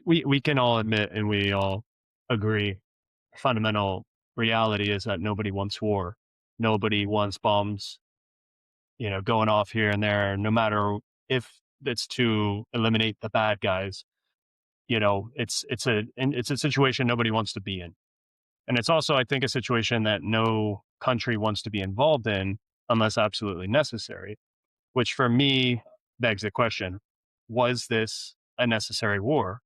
we can all admit and we all agree fundamental reality is that nobody wants war. Nobody wants bombs, going off here and there, no matter if it's to eliminate the bad guys. It's a situation nobody wants to be in. And it's also, I think, a situation that no country wants to be involved in unless absolutely necessary, which for me begs the question, was this a necessary war?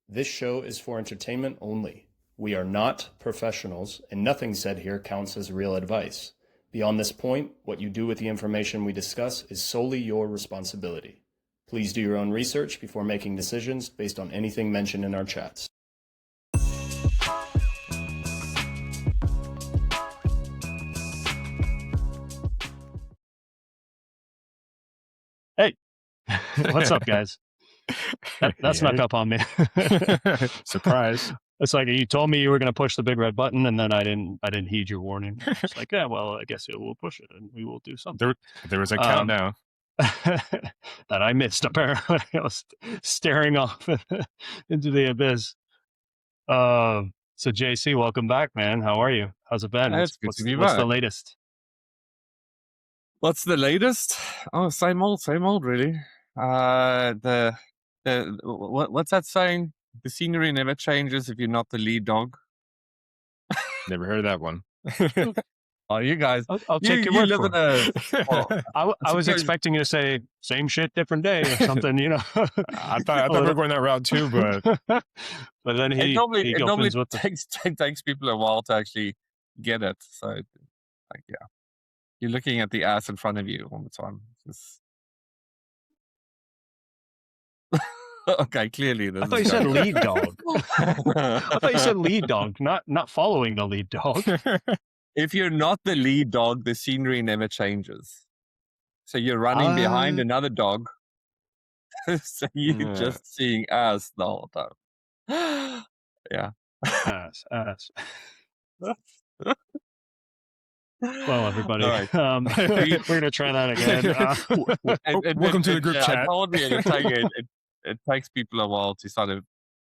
This show is for entertainment only. We are not professionals, and nothing said here counts as real advice. Beyond this point, what you do with the information we discuss is solely your responsibility. Please do your own research before making decisions based on anything mentioned in our chats. Hey, what's up, guys? That snuck up on me. Surprise. It's like you told me you were going to push the big red button, and then I didn't heed your warning. It's like, yeah, well, I guess we'll push it, and we will do something. There was a countdown that I missed. Apparently, I was staring off into the abyss. So JC, welcome back, man. How are you? How's it been? It's good to be what's back. the latest? What's the latest? Oh, same old, really. What's that saying? The scenery never changes if you're not the lead dog. Never heard that one. Oh, you guys! I'll take your word for it. I was expecting you to say same shit, different day or something. I thought we were going that route too, but but then he normally with takes people a while to actually get it. So, yeah, you're looking at the ass in front of you all the time. Okay, clearly. I thought you said lead dog. I thought you said lead dog, not following the lead dog. If you're not the lead dog, the scenery never changes. So you're running behind another dog. So you're just seeing ass the whole time. Yeah. Ass. Well, everybody, right. we're going to try that again. Welcome to the group chat. I told you, it takes people a while to sort of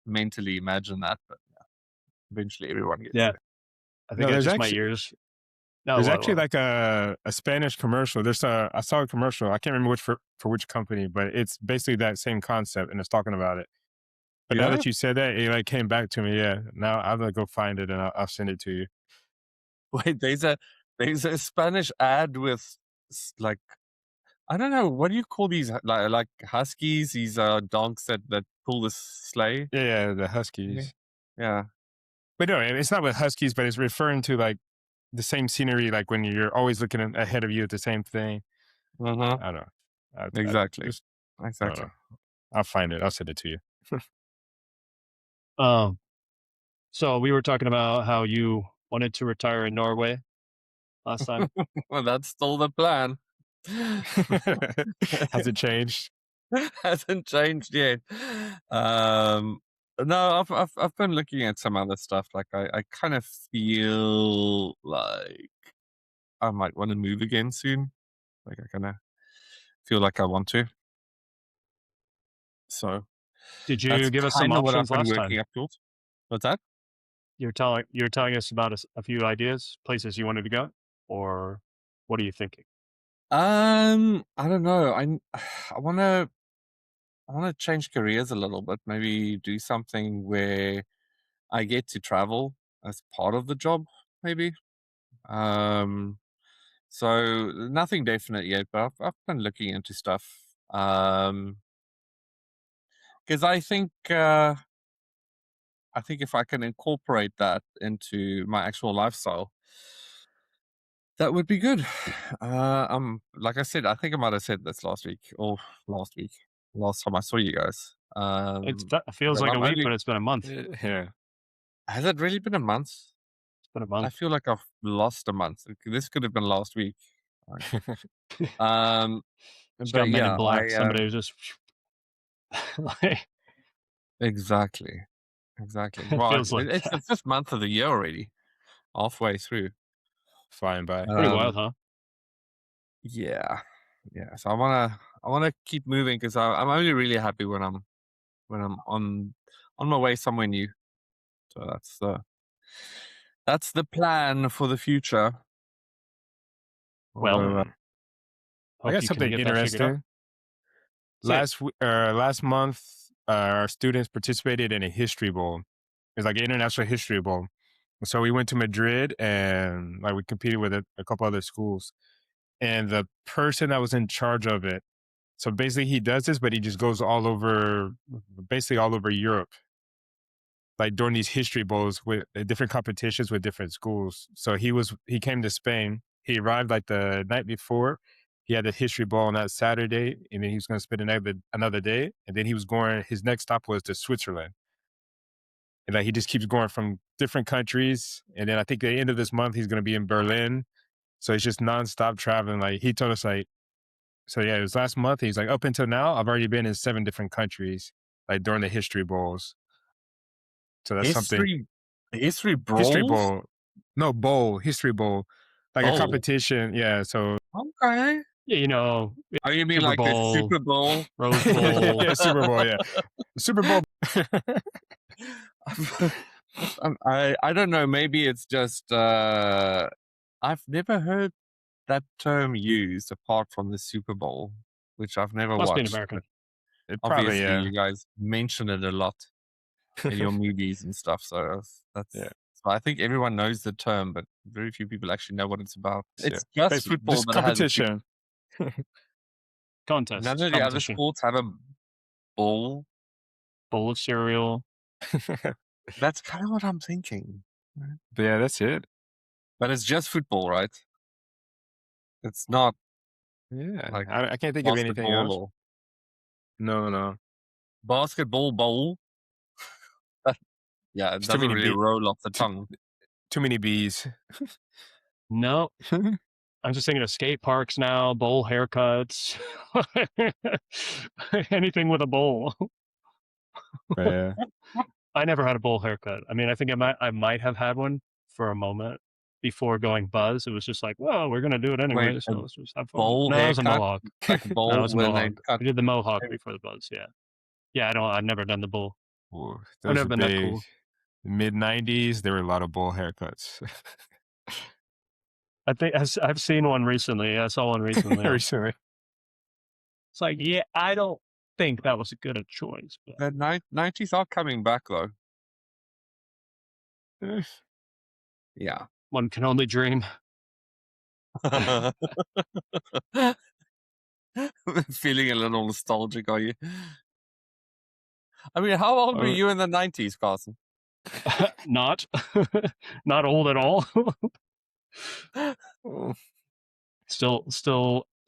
mentally imagine that, but eventually everyone gets it. I think it's just my ears. There's actually like a Spanish commercial. I saw a commercial. I can't remember for which company, but it's basically that same concept, and it's talking about it. But now that you said that, it like came back to me. Yeah, now I'm gonna go find it and I'll send it to you. Wait, there's a Spanish ad with like, I don't know, what do you call these, like huskies? These dogs that pull the sleigh. Yeah, the huskies. Yeah. But no, it's not with huskies, but it's referring to like the same scenery, like when you're always looking ahead of you at the same thing. I don't know. Exactly. Exactly. I'll find it. I'll send it to you. So we were talking about how you wanted to retire in Norway last time. Well, that's still the plan. Has it changed? Hasn't changed yet. No, I've been looking at some other stuff. Like I kind of feel like I might want to move again soon. Like I kind of feel like I want to. So, did you give us some options last time? What's that? You're telling us about a few ideas, places you wanted to go, or what are you thinking? I don't know. I want to change careers a little bit. Maybe do something where I get to travel as part of the job. Maybe. So nothing definite yet, but I've been looking into stuff. Because I think if I can incorporate that into my actual lifestyle, that would be good. Like I said, I think I might have said this last time I saw you guys. It feels like a week, but it's been a month. Yeah. Has it really been a month? It's been a month. I feel like I've lost a month. This could have been last week. Just got Men in Black. Somebody was just like, exactly. Well, feels like it's the fifth month of the year already, halfway through. Flying by. Pretty wild, huh? Yeah. So I wanna keep moving because I'm only really happy when I'm when I'm on my way somewhere new. So that's the plan for the future. Well, Although, I hope got you can something get that figured out. interesting. Last month, our students participated in a history bowl. It's like an international history bowl. So we went to Madrid and like we competed with a couple other schools. And the person that was in charge of it, so basically he does this, but he just goes basically all over Europe, like during these history bowls with different competitions with different schools. So he came to Spain. He arrived like the night before. He had a history ball on that Saturday, and then he was going to spend another day. And then he was going. His next stop was to Switzerland. And like he just keeps going from different countries. And then I think at the end of this month he's going to be in Berlin. So it's just nonstop traveling. Like he told us, like, so yeah, it was last month. He's like, up until now, I've already been in 7 different countries, like during the history bowls. So that's something. history History brawls. bowl. No, bowl. History bowl. Like a Bowl. competition. Yeah. So Okay. Yeah, you know, Oh, you mean Super like the Bowl, Super Bowl? Rose Bowl. yeah, Super Bowl. Yeah, Super Bowl. I don't know. Maybe it's just I've never heard that term used apart from the Super Bowl, which I've never Must be an watched. American. It But probably, obviously, yeah. you guys mention it a lot in your movies and stuff. So that's Yeah. So I think everyone knows the term, but very few people actually know what it's about. It's Yeah. just football, Just but it has a competition. Contest. None of the other sports have a bowl. Bowl of cereal. That's kind of what I'm thinking. But yeah, that's it. But it's just football, right? It's not. Yeah. Like I can't think of anything else. Or No. basketball bowl. Yeah, it It's too doesn't many really B- roll off the tongue. Too many bees. No. I'm just thinking of skate parks now, bowl haircuts, anything with a bowl. Yeah. I never had a bowl haircut. I mean, I think I might have had one for a moment before going buzz. It was just like, well, we're gonna do it anyway, Wait, so let's just have fun. bowl No, it was a haircut? mohawk. Like a bowl No, it was a when they mohawk. cut. We did the mohawk before the buzz. Yeah, yeah. I've never done the bowl. Ooh, I've those never are been that big. cool. Mid-90s, there were a lot of bowl haircuts. I think I've seen one recently. I saw one recently. Recently. It's like, yeah, I don't think that was a good choice. But The 90s are coming back though. Yeah. one can only dream. Feeling a little nostalgic, are you? I mean, how old were you in the 90s, Carson? Not old at all. Still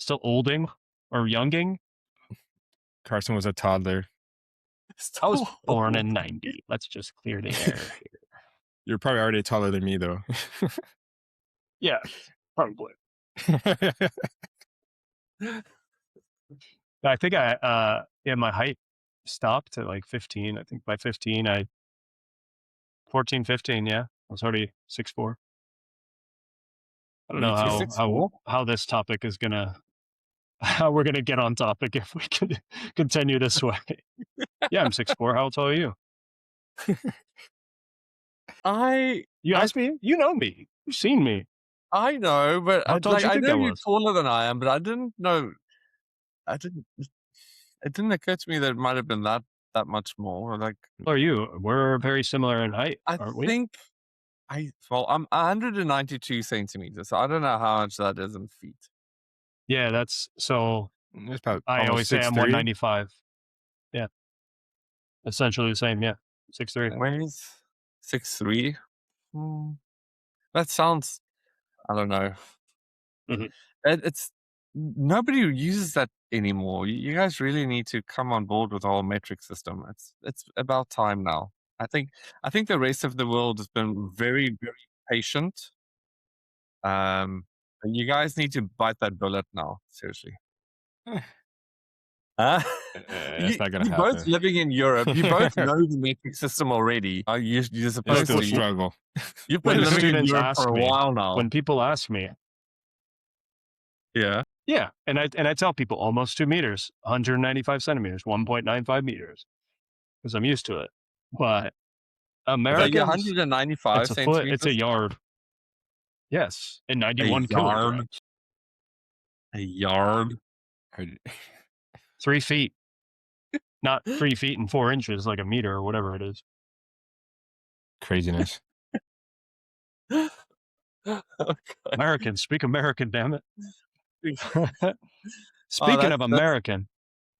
olding or younging. Carson was a toddler. I was born in 90. Let's just clear the air here. You're probably already taller than me, though. Yeah, probably. I think my height stopped at like 15. I think by 15, 15, yeah. I was already 6'4". I don't know how this topic is how we're gonna get on topic if we can continue this way. Yeah, I'm 6'4". How tall are you? You asked me? You know me. You've seen me. I know, but How tall do you think I know I you're was? taller than I am, but I didn't know. It didn't occur to me that it might have been that much more. Like, How are you? We're very similar in height, aren't we? I'm 192 centimeters, so I don't know how much that is in feet. Yeah, that's so. It's about I always say I'm 6'3". 195. Yeah, essentially the same. Yeah, 6'3". Weighs 6'3". That sounds. I don't know. Mm-hmm. It's nobody uses that anymore. You guys really need to come on board with the whole metric system. It's about time now. I think the rest of the world has been very, very patient. And you guys need to bite that bullet now. Seriously. It's not gonna you're happen. both living in Europe. You both know the metric system already. You're supposed Still to struggle. You've When been the living in students Europe ask for a me, while now. when people ask me, Yeah. yeah, and I tell people almost 2 meters, 195 centimeters, 1.95 meters. because I'm used to it. But Are you Americans, 195 it's a foot, it's a centimeters? yard. Yes, and A 91 yard? kilograms. A yard? 3 feet, not 3 feet and 4 inches like a meter or whatever it is. Craziness. Okay. American, speak American, damn it. Oh, Speaking of American,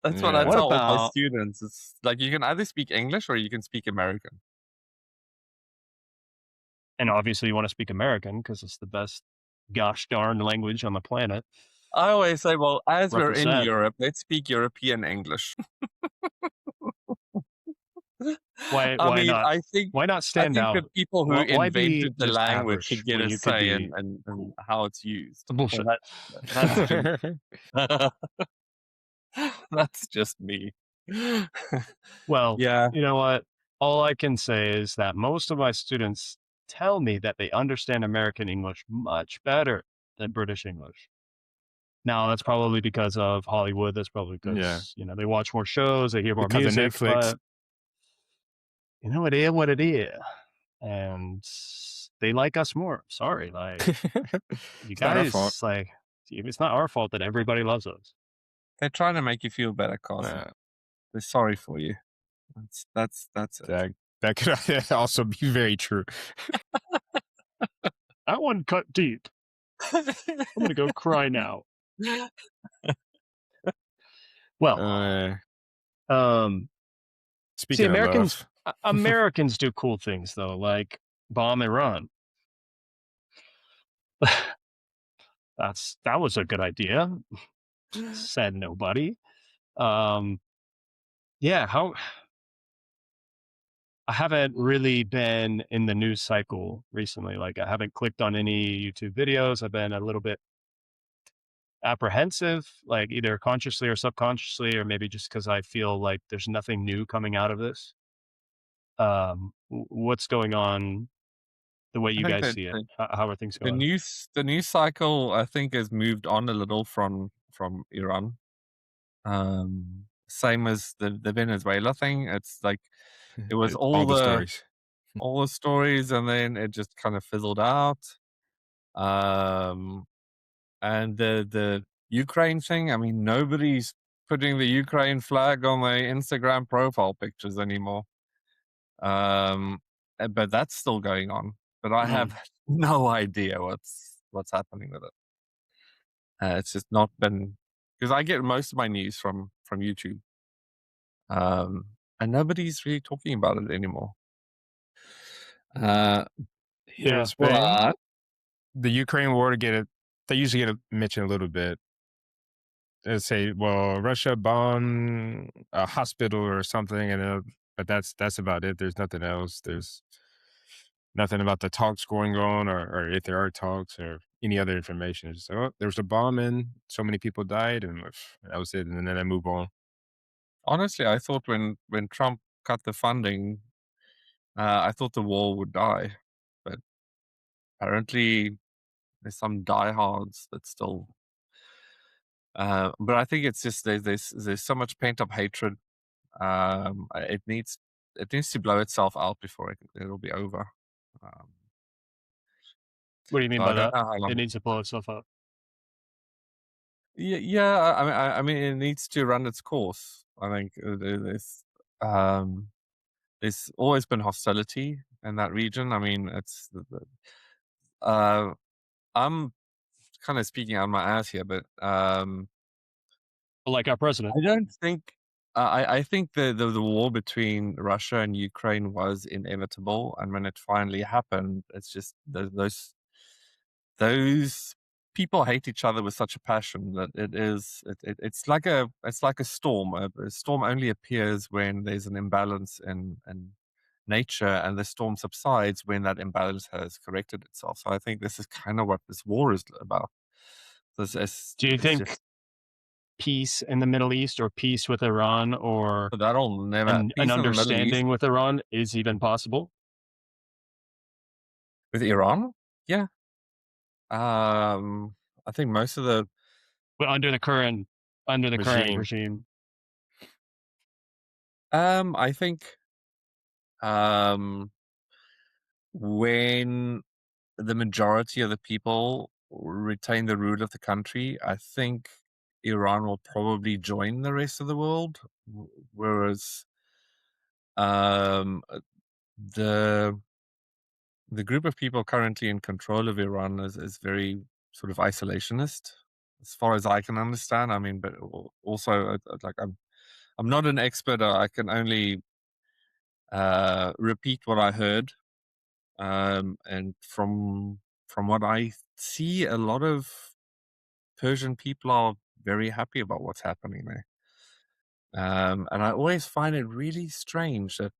that's what I Yeah. what tell all my about, students. It's like you can either speak English or you can speak American. and obviously you want to speak American because it's the best gosh darn language on the planet. I always say, well, as we're in Represent. Europe, let's speak European English. Why I why mean, not? Why not I stand think the out? people who Why be invented the just language should average get when a you could say be in cool? how it's used. Bullshit. That's just that's just me. Well, Yeah, you know what? All I can say is that most of my students tell me that they understand American English much better than British English. Now, that's probably because of Hollywood. That's probably Yeah. because, they watch more shows, they hear more Because of music, Netflix. but it is what it is. And they like us more. Sorry. Like, you It's not our fault. guys, like, it's not our fault that everybody loves us. they're trying to make you feel better, Carson. They're sorry for you. That's it. That could also be very true. That one cut deep. I'm going to go cry now. Well, Speaking of Americans, love. Americans do cool things though, like bomb Iran. That was a good idea. Said nobody. Yeah, I haven't really been in the news cycle recently. Like I haven't clicked on any YouTube videos. I've been a little bit apprehensive, like either consciously or subconsciously, or maybe just because I feel like there's nothing new coming out of this. What's going on the way I you think guys that see it? How are things the going? news cycle, I think, has moved on a little from Iran. Same as the Venezuela thing. It's like it was all the stories. all the stories, and then it just kind of fizzled out. And the Ukraine thing. I mean, nobody's putting the Ukraine flag on their Instagram profile pictures anymore. But that's still going on. But I have no idea what's happening with it. It's just not been because I get most of my news from YouTube, and nobody's really talking about it anymore. Here in Yeah. Spain, But the Ukraine war they usually get mentioned a little bit. They say, well, Russia bombed a hospital or something, but that's about it. There's nothing else. There's nothing about the talks going on, or if there are talks or any other information. It's just, oh, there was a bomb and so many people died, and that was it. And then I move on. honestly, I thought when Trump cut the funding, I thought the war would die. But apparently, there's some diehards that still. But I think it's just there's so much pent up hatred. It needs to blow itself out before it'll be over. What do you mean So by I don't that? know how long. It needs to blow itself up. Yeah. I mean, it needs to run its course. I think there's always been hostility in that region. I mean, it's I'm kind of speaking out my ass here, but Like our president. I don't think. I think the war between Russia and Ukraine was inevitable, and when it finally happened, it's just those people hate each other with such a passion that it's like a storm. A storm only appears when there's an imbalance in nature, and the storm subsides when that imbalance has corrected itself. So I think this is kind of what this war is about. Do you think peace in the Middle East or peace with Iran or that'll never an peace in the Middle East understanding with Iran is even possible? with Iran? Yeah. I think most of the But under the current regime. I think um, when the majority of the people retain the rule of the country, I think Iran will probably join the rest of the world, whereas um, the the group of people currently in control of Iran is very sort of isolationist, as far as I can understand. I mean, but also like I'm not an expert. I can only repeat what I heard, and from what I see, a lot of Persian people are very happy about what's happening there. And I always find it really strange that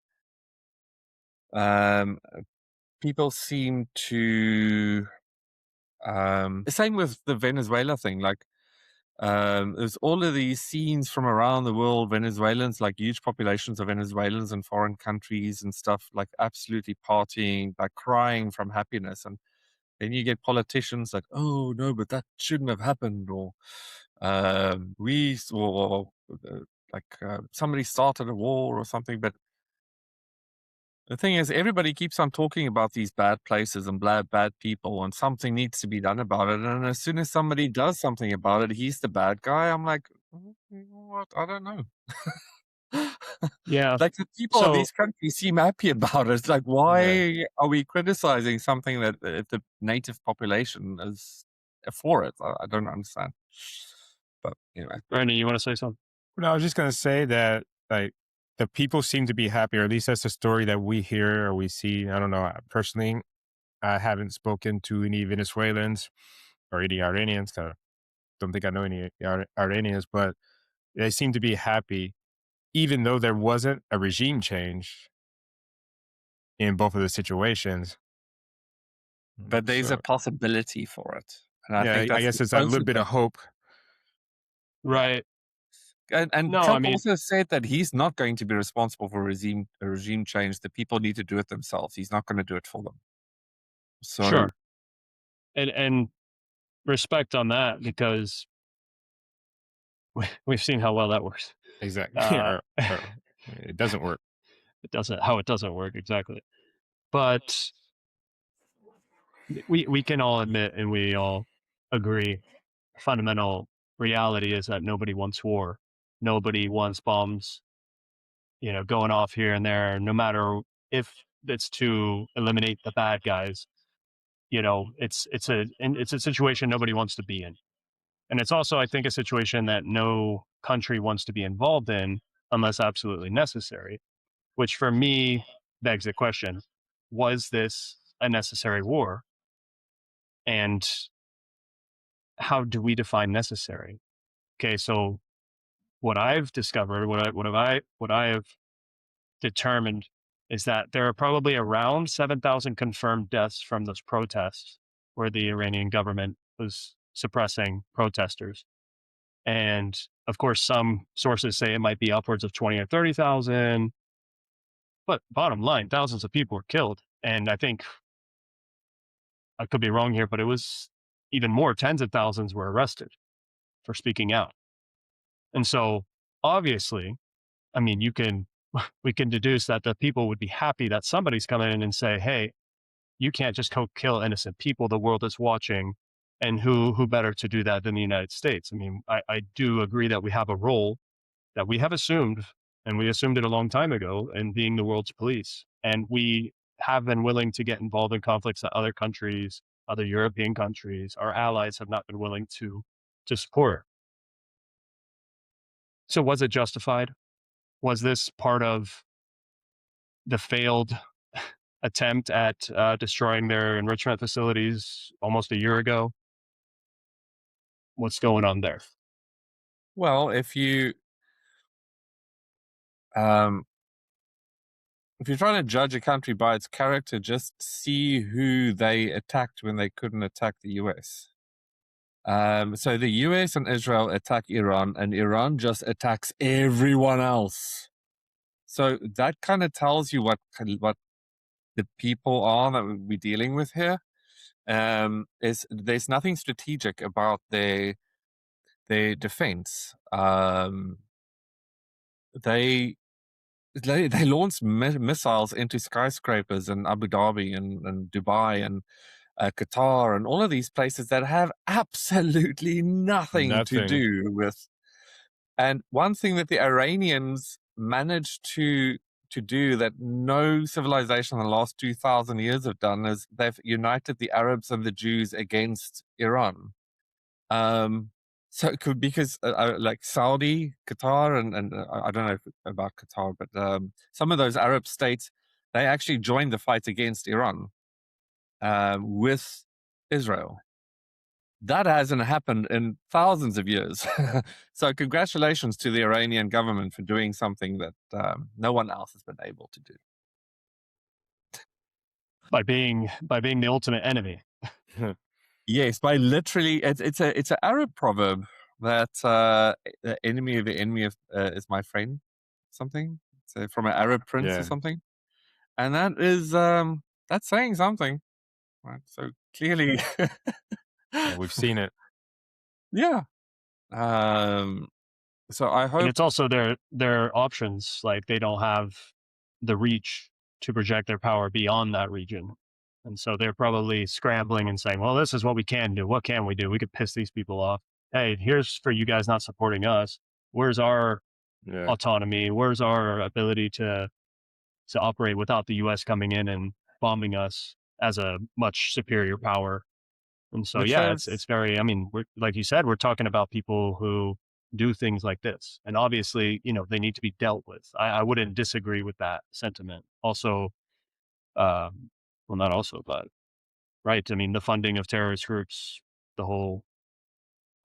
um, people seem to. The same with the Venezuela thing. Like, there's all of these scenes from around the world, Venezuelans, like huge populations of Venezuelans in foreign countries and stuff, like absolutely partying, like crying from happiness. And then you get politicians like, oh, no, but that shouldn't have happened. Or somebody started a war or something. But the thing is, everybody keeps on talking about these bad places and bad people, and something needs to be done about it. And as soon as somebody does something about it, he's the bad guy. I'm like, you know what? I don't know. Yeah. Like the people of So these countries seem happy about it. It's like, Yeah. why are we criticizing something that the native population is for it? I don't understand. But anyway, Randy, you want to say something? No, I was just gonna say that like the people seem to be happy, or at least that's the story that we hear or we see. I don't know. Personally, I haven't spoken to any Venezuelans or any Iranians. I don't think I know any Iranians, but they seem to be happy, even though there wasn't a regime change in both of the situations. but there's a So possibility for it, and I yeah, think I that's the guess it's a little bit positive. of hope. Right. And No, I Trump mean, also said that he's not going to be responsible for a regime change. The people need to do it themselves. He's not going to do it for them. So sure. And respect on that, because we've seen how well that works. Exactly. Or it doesn't work. It doesn't work exactly. But we can all admit, and we all agree, fundamental reality is that nobody wants war. Nobody wants bombs, going off here and there, no matter if it's to eliminate the bad guys. It's a situation nobody wants to be in. And it's also, I think, a situation that no country wants to be involved in unless absolutely necessary, which for me begs the question, was this a necessary war? And how do we define necessary? Okay, so what I've discovered, what I have determined is that there are probably around 7,000 confirmed deaths from those protests where the Iranian government was suppressing protesters. And of course, some sources say it might be upwards of 20 or 30,000. But bottom line, thousands of people were killed. And I think I could be wrong here, but it was even more, tens of thousands were arrested for speaking out. And so obviously, I mean, we can deduce that the people would be happy that somebody's coming in and say, hey, you can't just go kill innocent people. The world is watching. And who better to do that than the United States? I mean, I do agree that we have a role that we have assumed, and we assumed it a long time ago, in being the world's police. And we have been willing to get involved in conflicts that other countries, other European countries, our allies have not been willing to support. So was it justified? Was this part of the failed attempt at destroying their enrichment facilities almost a year ago? What's going on there? well, um, if you're trying to judge a country by its character, just see who they attacked when they couldn't attack the US. So the US and Israel attack Iran, and Iran just attacks everyone else. So that kind of tells you what the people are that we're dealing with here. Is there's nothing strategic about their defense. They they launched missiles into skyscrapers in Abu Dhabi and Dubai and Qatar and all of these places that have absolutely nothing to Nothing. do with. And one thing that the Iranians managed to do that no civilization in the last 2,000 years have done is they've united the Arabs and the Jews against Iran. So it could, because like Saudi, Qatar, and I don't know about Qatar, but some of those Arab states, they actually joined the fight against Iran with Israel. That hasn't happened in thousands of years. So congratulations to the Iranian government for doing something that no one else has been able to do. By being the ultimate enemy. Yes, by literally, it's an Arab proverb that the enemy of the enemy of, is my friend, something. So from an Arab prince or something, and that is that's saying something, right? So clearly, Yeah, we've seen it. Yeah. So I hope, and it's also their options. Like, they don't have the reach to project their power beyond that region. And so they're probably scrambling and saying, well, this is what we can do. What can we do? We could piss these people off. Hey, here's for you guys not supporting us. Where's our autonomy? Where's our ability to operate without the US coming in and bombing us as a much superior power? And so, which yeah, is it's very, I mean, we're, like you said, we're talking about people who do things like this. And obviously, they need to be dealt with. I wouldn't disagree with that sentiment. Also, well, not also, but right. I mean, the funding of terrorist groups, the whole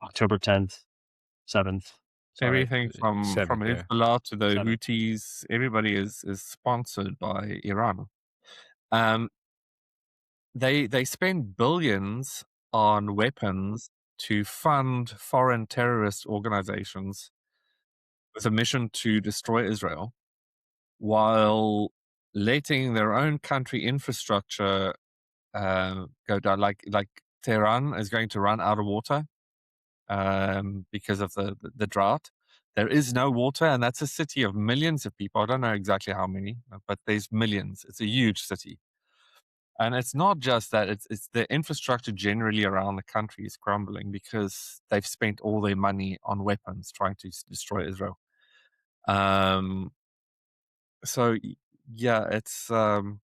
October 10th, 7th, sorry, everything from 7th, yeah. Hezbollah to the 7th. Houthis, everybody is sponsored by Iran. They spend billions on weapons to fund foreign terrorist organizations with a mission to destroy Israel, while letting their own country infrastructure go down. Like Tehran is going to run out of water because of the drought. There is no water, and that's a city of millions of people. I don't know exactly how many, but there's millions. It's a huge city. And it's not just that, it's the infrastructure generally around the country is crumbling because they've spent all their money on weapons trying to destroy Israel. So yeah, it's and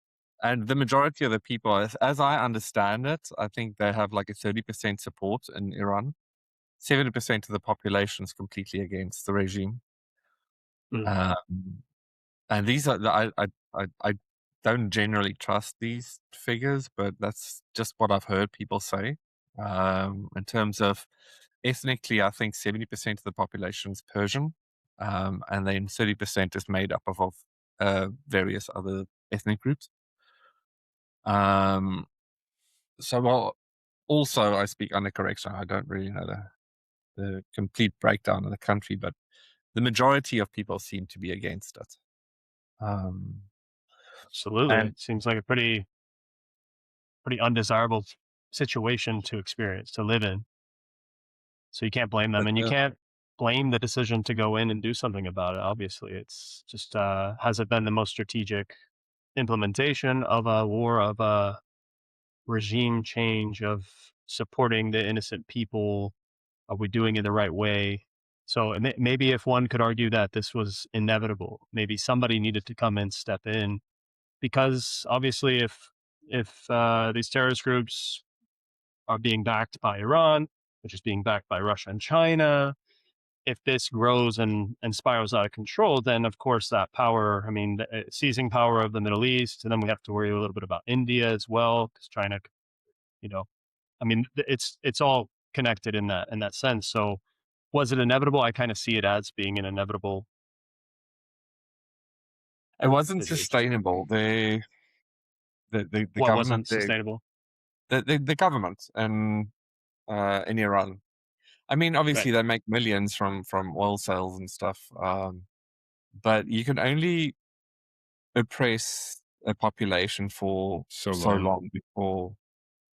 the majority of the people, as I understand it, I think they have like a 30% support in Iran. 70% of the population is completely against the regime. And these are I don't generally trust these figures, but that's just what I've heard people say. In terms of ethnically, I think 70% of the population is Persian, and then 30% is made up of various other ethnic groups. So, well, also I speak under correction. I don't really know the complete breakdown of the country, but the majority of people seem to be against it. Absolutely. And It seems like a pretty undesirable situation to experience, to live in. So you can't blame them, and you can't blame the decision to go in and do something about it. Obviously, it's just has it been the most strategic implementation of a war, of a regime change, of supporting the innocent people? Are we doing it the right way? So maybe if one could argue that this was inevitable, maybe somebody needed to come in, step in, because obviously if these terrorist groups are being backed by Iran, which is being backed by Russia and China, if this grows and spirals out of control, then of course that power, I mean, the seizing power of the Middle East, and then we have to worry a little bit about India as well, because China, I mean, it's all connected in that sense. So was it inevitable? I kind of see it as being an inevitable. it wasn't sustainable. The What government, wasn't sustainable? the government in Iran. I mean, obviously they make millions from oil sales and stuff, but you can only oppress a population for so long before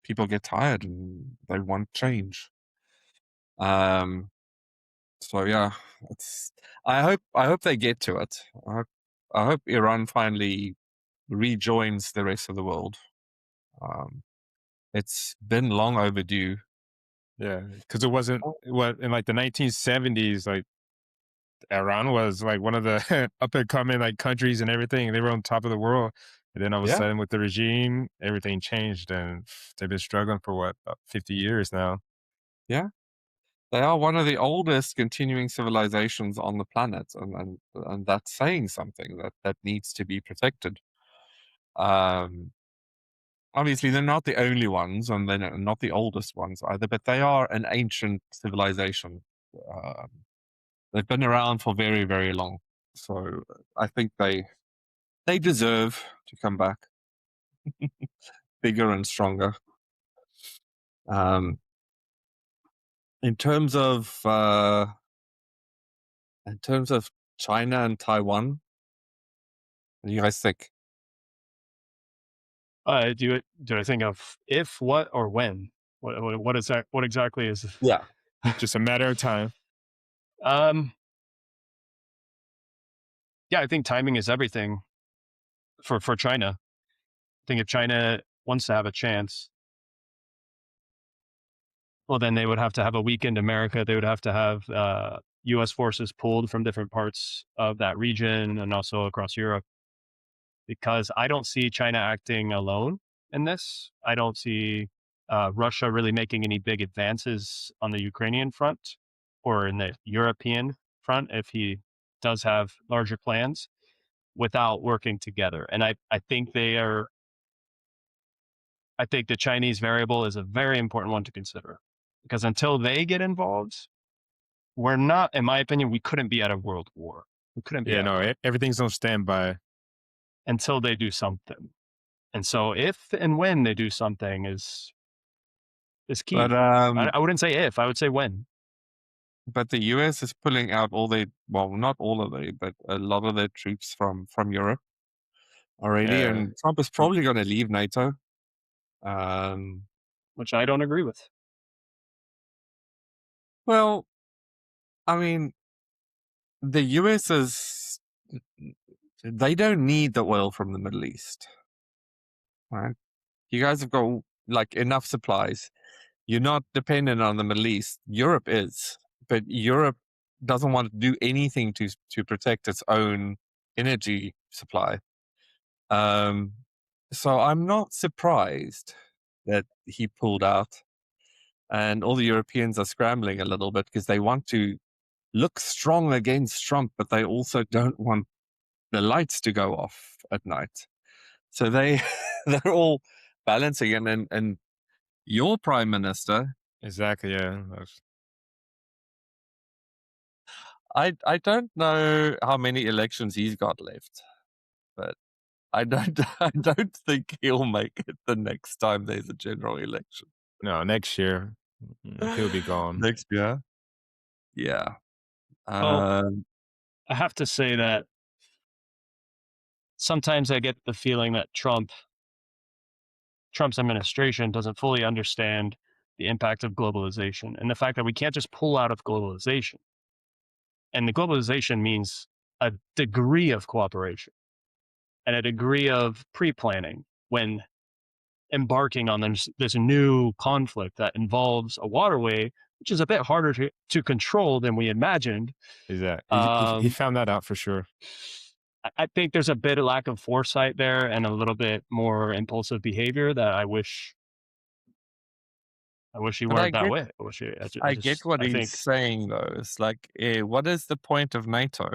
people get tired and they want change. So yeah, I hope they get to it. Iran finally rejoins the rest of the world. It's been long overdue. Yeah, because it wasn't what in like the 1970s. Like Iran was like one of the up and coming like countries and everything. They were on top of the world, and then all of a Yeah, sudden with the regime, everything changed, and they've been struggling for what about 50 years now. yeah. They are one of the oldest continuing civilizations on the planet, and that's saying something that needs to be protected. Obviously, they're not the only ones, and they're not the oldest ones either, but they are an ancient civilization. Um, they've been around for very, very long. So I think they deserve to come back bigger and stronger. Um, in terms of China and Taiwan, what do you guys think? Do I think of if, what, or when? What is that? What exactly is? Yeah. Just a matter of time. Um, yeah, I think timing is everything for China. I think if China wants to have a chance, well, then they would have to have a weakened America. They would have to have U.S. forces pulled from different parts of that region and also across Europe. Because I don't see China acting alone in this. I don't see Russia really making any big advances on the Ukrainian front or in the European front if he does have larger plans without working together. And I think I think the Chinese variable is a very important one to consider because until they get involved, we're not, in my opinion, we couldn't be out of world war. We couldn't be Yeah, out of no, it everything's on standby. until they do something. And so if and when they do something is But key. I wouldn't say if, I would say when. but the US is pulling out not all of but a lot of their troops from Europe already, Yeah, and Trump is probably going to leave NATO. Um, Which I don't agree with. well, I mean, the US they don't need the oil from the Middle East, right? You guys have got like enough supplies. You're not dependent on the Middle East. Europe is, but Europe doesn't want to do anything to protect its own energy supply. So I'm not surprised that he pulled out, and all the Europeans are scrambling a little bit because they want to look strong against Trump, but they also don't want the lights to go off at night. So they're all balancing it, and your prime minister, exactly. Yeah, I don't know how many elections he's got left, but I don't think he'll make it the next time there's a general election. no, next year he'll be gone. Next year, yeah. Well, Um, I have to say that sometimes I get the feeling that Trump's administration doesn't fully understand the impact of globalization and the fact that we can't just pull out of globalization. And the globalization means a degree of cooperation and a degree of pre-planning when embarking on this new conflict that involves a waterway, which is a bit harder to control than we imagined. Exactly. He found that out for sure. I think there's a bit of lack of foresight there and a little bit more impulsive behavior that I wish he but weren't that way. I get what he's saying though. It's like, what is the point of NATO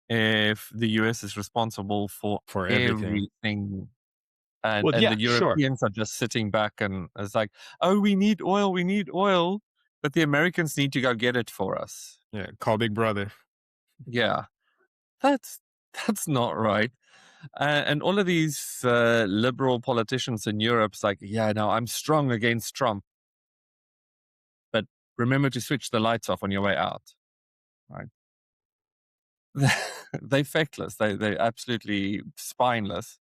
if the US is responsible for everything? And yeah, the Europeans are just sitting back and it's like, oh, we need oil, but the Americans need to go get it for us. Yeah, call Big Brother. Yeah, that's not right. And all of these liberal politicians in Europe's like, yeah, no, I'm strong against Trump, but remember to switch the lights off on your way out, right? They're feckless. They're absolutely spineless.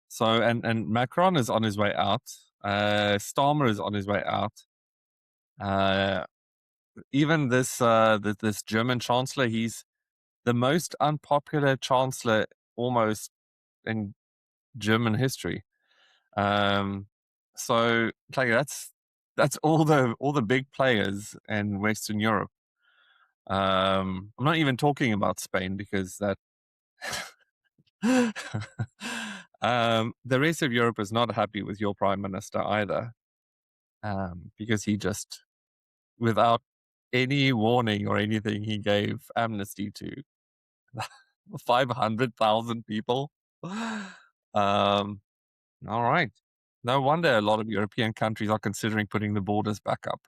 So, and Macron is on his way out. Starmer is on his way out. Even this German chancellor, he's the most unpopular chancellor almost in German history. So like that's all the big players in Western Europe. I'm not even talking about Spain because that the rest of Europe is not happy with your prime minister either, because he just, without any warning or anything, he gave amnesty to 500,000 people. All right. No wonder a lot of European countries are considering putting the borders back up.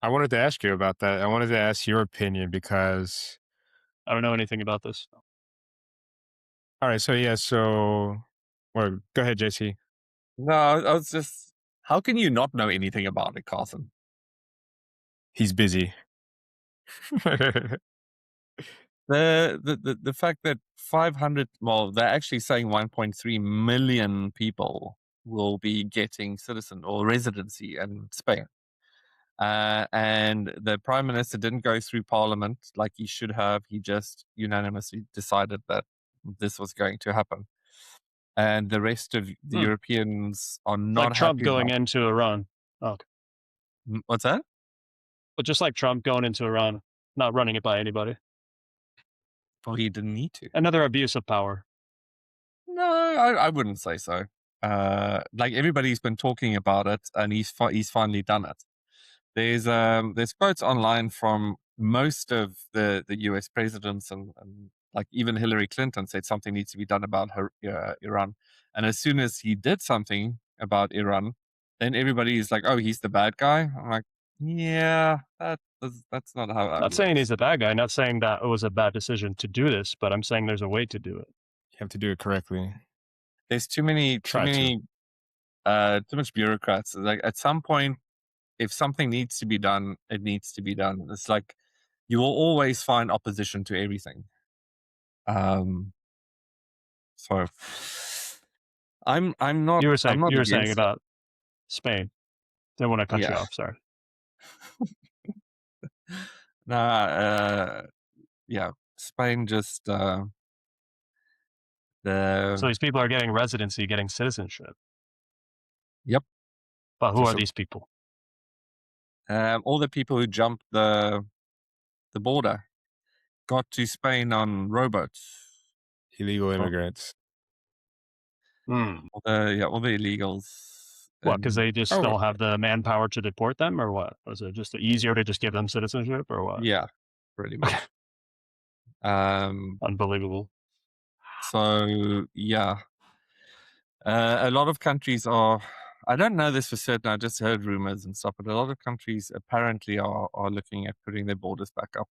I wanted to ask you about that. I wanted to ask your opinion because I don't know anything about this. all right, well, go ahead, JC. No, I was just, how can you not know anything about it, Carson? He's busy. The fact that 500, well, they're actually saying 1.3 million people will be getting citizen or residency in Spain. And the prime minister didn't go through parliament like he should have. He just unanimously decided that this was going to happen. And the rest of the Europeans are not like Trump happy going about into Iran. Oh, What's that? but just like Trump going into Iran, not running it by anybody. Well, he didn't need to. Another abuse of power. No, I wouldn't say so. Like everybody's been talking about it, and he's finally done it. There's quotes online from most of the U.S. presidents and like even Hillary Clinton said something needs to be done about Iran. And as soon as he did something about Iran, then everybody is like, "Oh, he's the bad guy." I'm like, "Yeah, that's not how that Not works." saying he's a bad guy. Not saying that it was a bad decision to do this, but I'm saying there's a way to do it. You have to do it correctly. There's too much bureaucrats. Like at some point, if something needs to be done, it needs to be done. It's like you will always find opposition to everything. So I'm not. You were I'm saying not saying against it. about Spain. Didn't want to cut you Yeah. off. Sorry. Yeah. Spain just So these people are getting residency, getting citizenship. Yep. But who For are sure. these people? All the people who jumped the border got to Spain on rowboats. Illegal immigrants. All the illegals. What? Because they just Oh. don't have the manpower to deport them, or what? Was it just easier to just give them citizenship, or what? Yeah, pretty much. Unbelievable. So yeah, a lot of countries are. I don't know this for certain. I just heard rumors and stuff, but a lot of countries apparently are looking at putting their borders back up.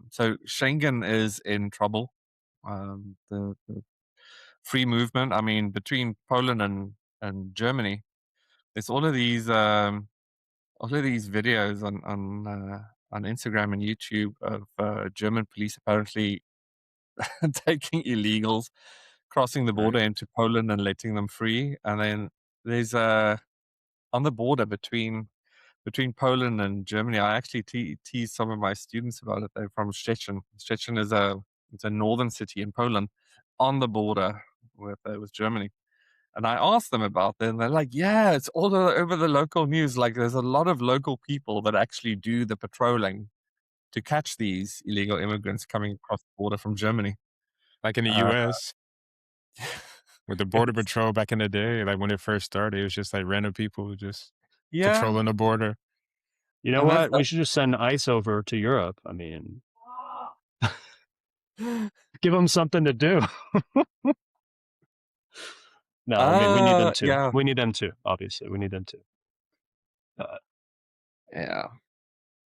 So Schengen is in trouble. The free movement. I mean, between Poland and Germany, there's all of these videos on Instagram and YouTube of German police apparently taking illegals, crossing the border into Poland and letting them free. And then there's on the border between Poland and Germany. I actually tease some of my students about it. They're from Szczecin. Szczecin is it's a northern city in Poland on the border with Germany. And I asked them about that, and they're like, "Yeah, it's all over the local news. Like, there's a lot of local people that actually do the patrolling to catch these illegal immigrants coming across the border from Germany." Like in the US, with the Border Patrol back in the day, like when it first started, it was just like random people just patrolling the border. You know what? We should just send ICE over to Europe. I mean, give them something to do. No, I mean, we need them too. Yeah. We need them too, obviously. We need them too. Yeah.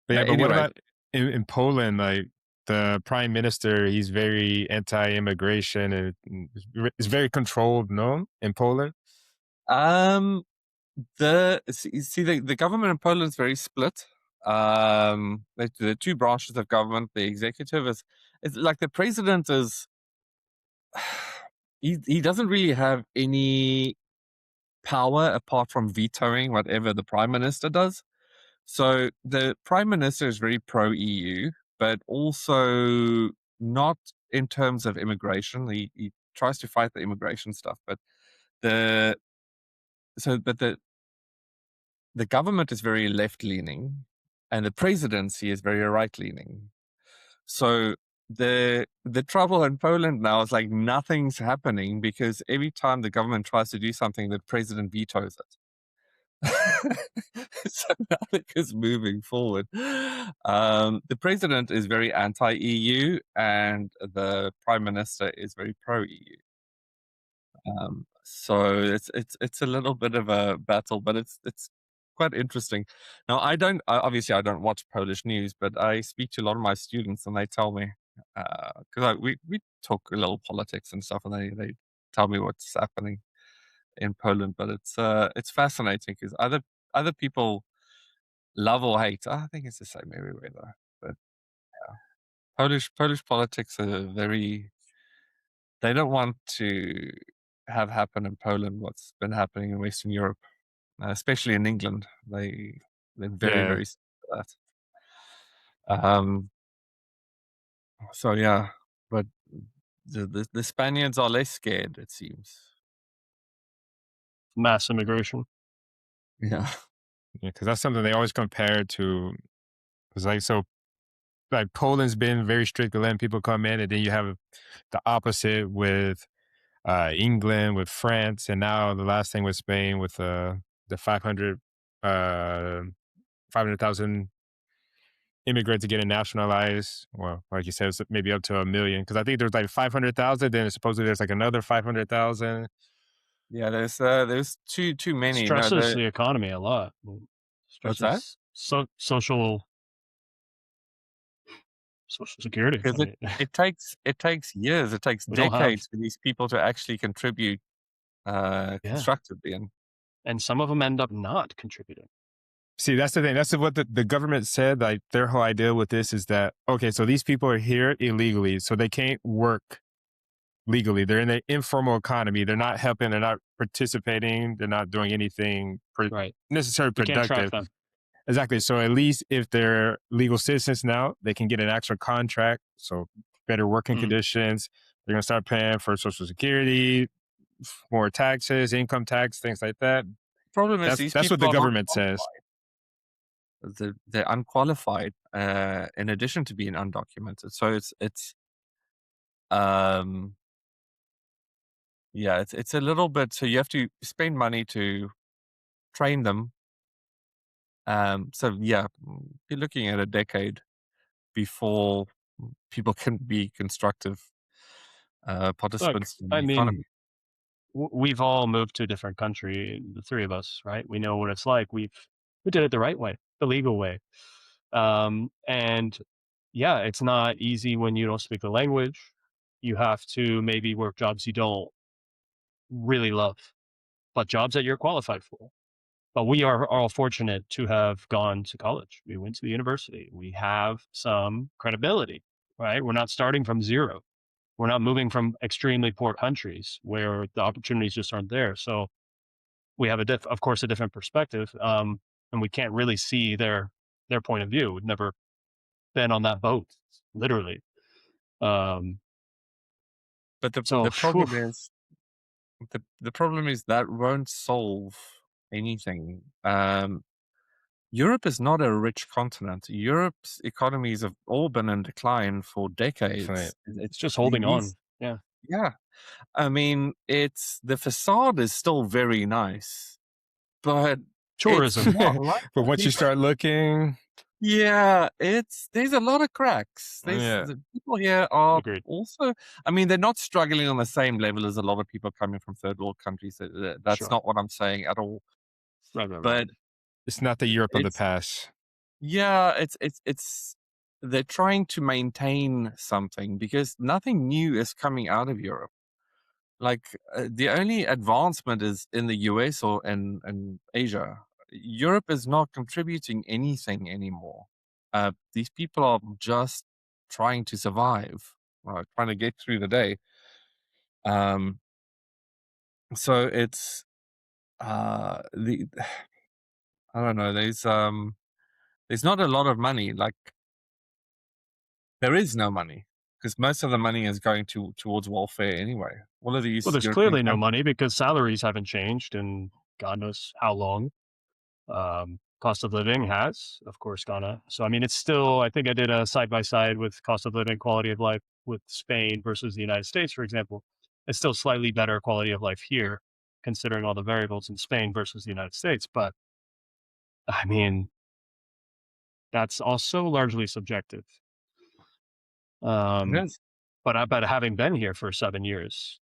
But Anyway. what about in Poland? Like the prime minister, he's very anti-immigration and is very controlled, no? In Poland? The government in Poland is very split. The two branches of government, the executive is like the president is he doesn't really have any power apart from vetoing whatever the prime minister does. So the prime minister is very pro EU, but also not in terms of immigration. He tries to fight the immigration stuff, but the but the government is very left leaning, and the presidency is very right leaning. So the trouble in Poland now is like nothing's happening because every time the government tries to do something, the president vetoes it. So nothing is moving forward. The president is very anti-EU, and the prime minister is very pro-EU. So it's a little bit of a battle, but it's quite interesting. Now obviously I don't watch Polish news, but I speak to a lot of my students, and they tell me because we talk a little politics and stuff, and they tell me what's happening in Poland. But it's fascinating because other people love or hate. I think it's the same everywhere though. But yeah, Polish politics are very. They don't want to have happen in Poland what's been happening in Western Europe, especially in England. They're very Yeah, very sick of that. So yeah, but the Spaniards are less scared, it seems. Mass immigration. Yeah. because that's something they always compare to. It's like so, like Poland's been very strict to letting people come in, and then you have the opposite with England, with France, and now the last thing with Spain with the 500,000 immigrants getting nationalized. Well, like you said, it's maybe up to 1 million. Because I think there's like 500,000. Then supposedly there's like another 500,000. Yeah, there's too many. No, Stresses the economy a lot. what's that? Stresses social security. Because I mean, it takes years, it takes we don't have, decades for these people to actually contribute yeah, constructively. and some of them end up not contributing. See, that's the thing. That's what the government said. Like their whole idea with this is that, okay, so these people are here illegally, so they can't work legally. They're in the informal economy. They're not helping. They're not participating. They're not doing anything Right. necessarily You can't track productive. them. Exactly. So at least if they're legal citizens now, they can get an actual contract. So better working conditions. They're going to start paying for Social Security, more taxes, income tax, things like that. Problem is these That's what people the are not government says. they're unqualified in addition to being undocumented. So it's yeah, it's a little bit. So you have to spend money to train them. So yeah, you're looking at a decade before people can be constructive Look, participants in I the economy. mean, we've all moved to a different country, the three of us, right? We know what it's like. We did it the right way, the legal way. And yeah, it's not easy when you don't speak the language. You have to maybe work jobs you don't really love, but jobs that you're qualified for. But we are all fortunate to have gone to college. We went to the university. We have some credibility, right? We're not starting from zero. We're not moving from extremely poor countries where the opportunities just aren't there. So we have of course, a different perspective, and we can't really see their point of view. We've never been on that boat, literally. But So the problem is the problem is that won't solve anything. Europe is not a rich continent. Europe's economies have all been in decline for decades. it's just holding on. Yeah. Yeah. I mean, the facade is still very nice, but Tourism. it's not like But once you start looking, yeah, there's a lot of cracks. The people here are Agreed. also, I mean, they're not struggling on the same level as a lot of people coming from third world countries. That's Sure. not what I'm saying at all. Right. But it's not the Europe of the it's past. yeah, it's they're trying to maintain something because nothing new is coming out of Europe. Like the only advancement is in the US or in Asia. Europe is not contributing anything anymore. These people are just trying to survive, trying to get through the day. So it's the I don't know. There's not a lot of money. Like There is no money because most of the money is going towards welfare anyway. All of Well, these there's European clearly no countries. money because salaries haven't changed in God knows how long. Cost of living has, of course, gone up. So, I mean, it's still, I think I did a side by side with cost of living, quality of life with Spain versus the United States, for example. It's still slightly better quality of life here, considering all the variables in Spain versus the United States. But I mean, that's also largely subjective. It is. But having been here for 7 years,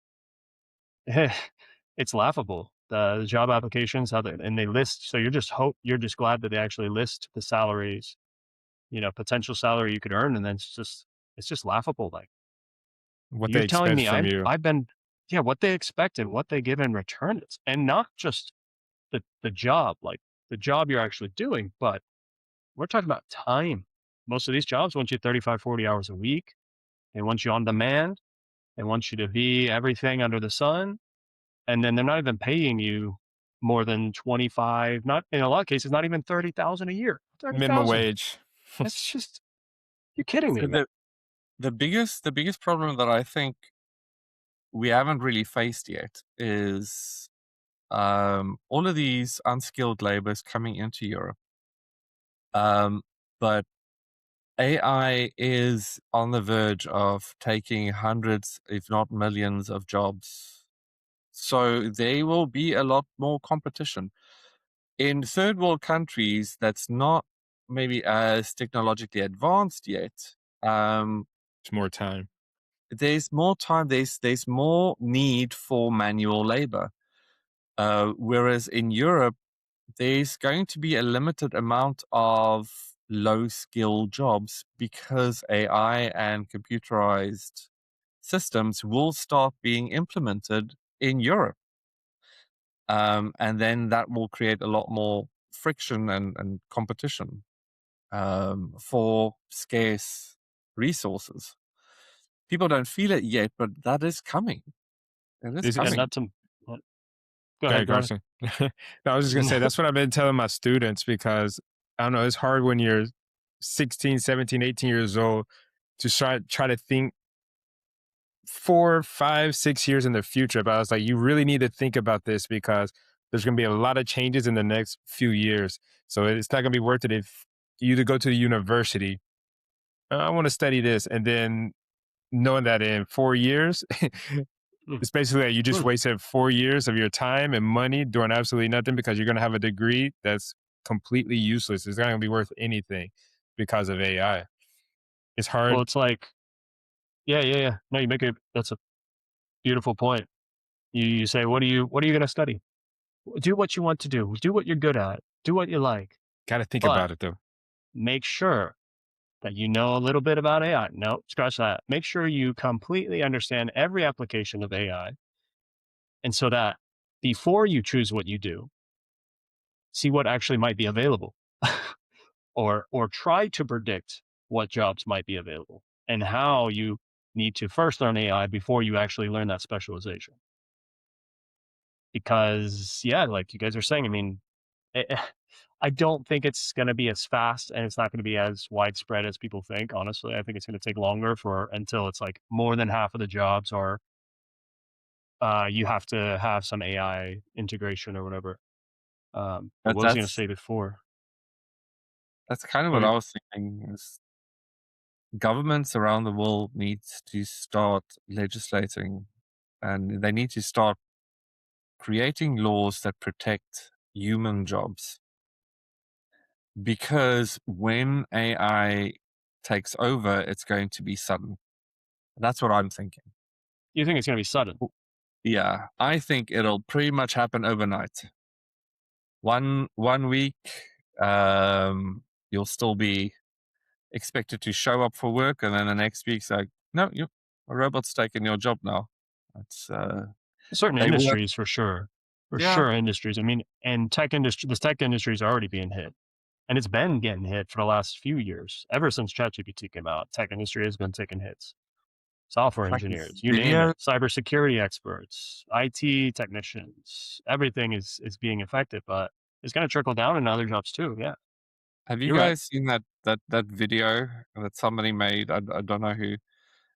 it's laughable. The job applications, and they list. So you're just glad that they actually list the salaries, potential salary you could earn, and then it's just laughable. Like What you're they telling expect me, from you. I've been, yeah, what they expect and what they give in return, and not just the job, like the job you're actually doing, but we're talking about time. Most of these jobs want you 35, 40 hours a week. They want you on demand. They want you to be everything under the sun. And then they're not even paying you more than 25, not in a lot of cases, not even 30,000 a year. Minimum 30,000. wage. That's just, you're kidding me, So man. the biggest problem that I think we haven't really faced yet is all of these unskilled labors coming into Europe. But AI is on the verge of taking hundreds, if not millions, of jobs. So there will be a lot more competition. In third world countries that's not maybe as technologically advanced yet, It's more time. there's more time, there's more need for manual labor. Whereas in Europe, there's going to be a limited amount of low skill jobs because AI and computerized systems will start being implemented in Europe. And then that will create a lot more friction and competition for scarce resources. People don't feel it yet, but that is coming. It is Yeah, It's coming. not to, go Okay, ahead, go ahead. Carson. No, I was just gonna say that's what I've been telling my students because I don't know, it's hard when you're 16, 17, 18 years old to try to think 4, 5, 6 years in the future. But I was like, you really need to think about this because there's gonna be a lot of changes in the next few years. So it's not gonna be worth it if you either go to the university, I want to study this, and then knowing that in 4 years, Mm, it's basically that you just mm. wasted 4 years of your time and money doing absolutely nothing because you're going to have a degree that's completely useless. It's not going to be worth anything because of AI. It's Well, hard. it's like, yeah, yeah, yeah. No, that's a beautiful point. You say, what are you going to study? Do what you want to do what you're good at, do what you like, Got to think but about it though. make sure that you know a little bit about AI. No, scratch that. Make sure you completely understand every application of AI. And so that before you choose what you do, see what actually might be available or try to predict what jobs might be available and how you need to first learn AI before you actually learn that specialization. Because, yeah, like you guys are saying, I mean, I don't think it's going to be as fast and it's not going to be as widespread as people think. Honestly, I think it's going to take longer until it's like more than half of the jobs are you have to have some AI integration or whatever. But But what was I going to say before? that's kind of Go what I ahead. was thinking is governments around the world need to start legislating and they need to start creating laws that protect human jobs. Because when AI takes over, it's going to be sudden. That's what I'm thinking. You think it's going to be sudden? Yeah, I think it'll pretty much happen overnight. One week, you'll still be expected to show up for work, and then the next week's like, no, a robot's taking your job now. That's Certain they work. industries for Yeah, sure. Industries. I mean, and the tech industry is already being hit, and it's been getting hit for the last few years. Ever since ChatGPT came out, tech industry has been taking hits. Software like engineers, you name video. it, cybersecurity experts, IT technicians, everything is being affected, but it's going to trickle down in other jobs too. Yeah. Have you You're right. guys seen that video that somebody made? I don't know who.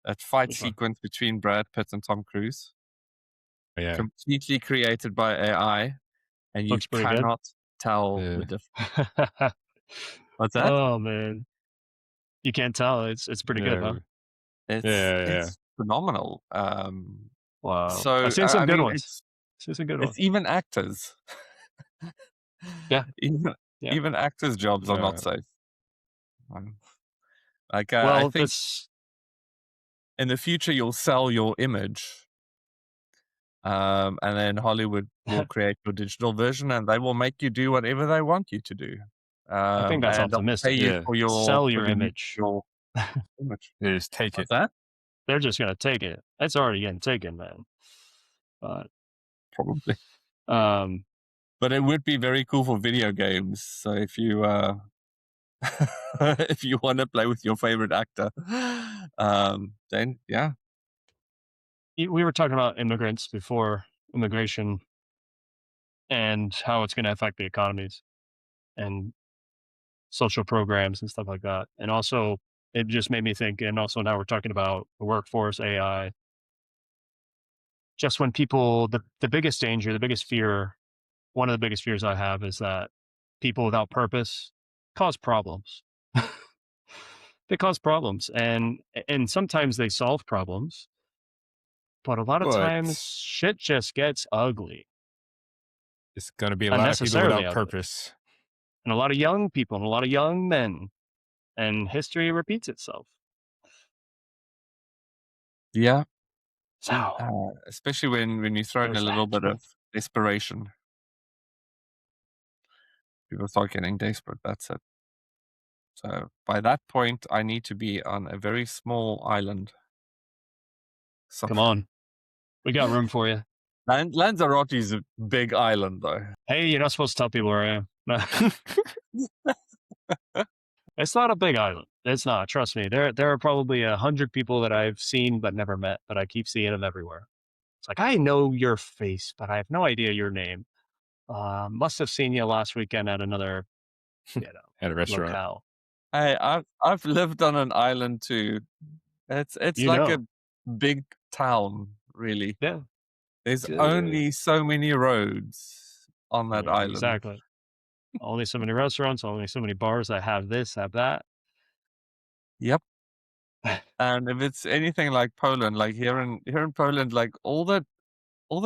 That fight Which one? sequence between Brad Pitt and Tom Cruise, Yeah. completely created by AI, and you Looks pretty good. cannot tell the Yeah. difference. What's that? Oh man, you can't tell. It's pretty good, huh? Yeah. Yeah. Yeah. It's phenomenal. Wow. I've So seen some I good mean, ones. Seen some good it's ones. even actors. Yeah. even Yeah. even actors' jobs are not Yeah. safe. Um, Like I Well, think this in the future you'll sell your image, and then Hollywood will create your digital version, and they will make you do whatever they want you to do, I think that's and they'll pay optimistic. you Yeah. Sell for your the use of image. your image. Yeah, just take it. What's that? They're just gonna take it. It's already getting taken, man. But Probably, um, but it would be very cool for video games. So if you if you want to play with your favorite actor, then yeah, we were talking about immigrants before, immigration, and how it's gonna affect the economies and social programs and stuff like that. And also, it just made me think. And also, now we're talking about the workforce, AI. Just when people, the biggest danger, the biggest fear, one of the biggest fears I have is that people without purpose cause problems. They cause problems, and sometimes they solve problems, but a lot of But times shit just gets ugly, it's gonna be a lot of people unnecessarily without ugly, purpose. and a lot of young people and a lot of young men, and history repeats itself. yeah. So Especially when you throw in a there's little that. bit of desperation, people start getting desperate. That's it. So by that point, I need to be on a very small island. So Come on, we got room for you. Lanzarote is a big island, though. Hey, you're not supposed to tell people where I am. It's not a big island. It's not. Trust me. There are probably 100 people that I've seen but never met, but I keep seeing them everywhere. It's like I know your face, but I have no idea your name. Must have seen you last weekend at another, you know, At a restaurant. locale. Hey, I've lived on an island too. It's You like a know, big town, really. yeah, There's only so many roads on that yeah, island. exactly. Only so many restaurants, only so many bars that have this, have that. Yep. And if it's anything like Poland, like here in Poland, like all the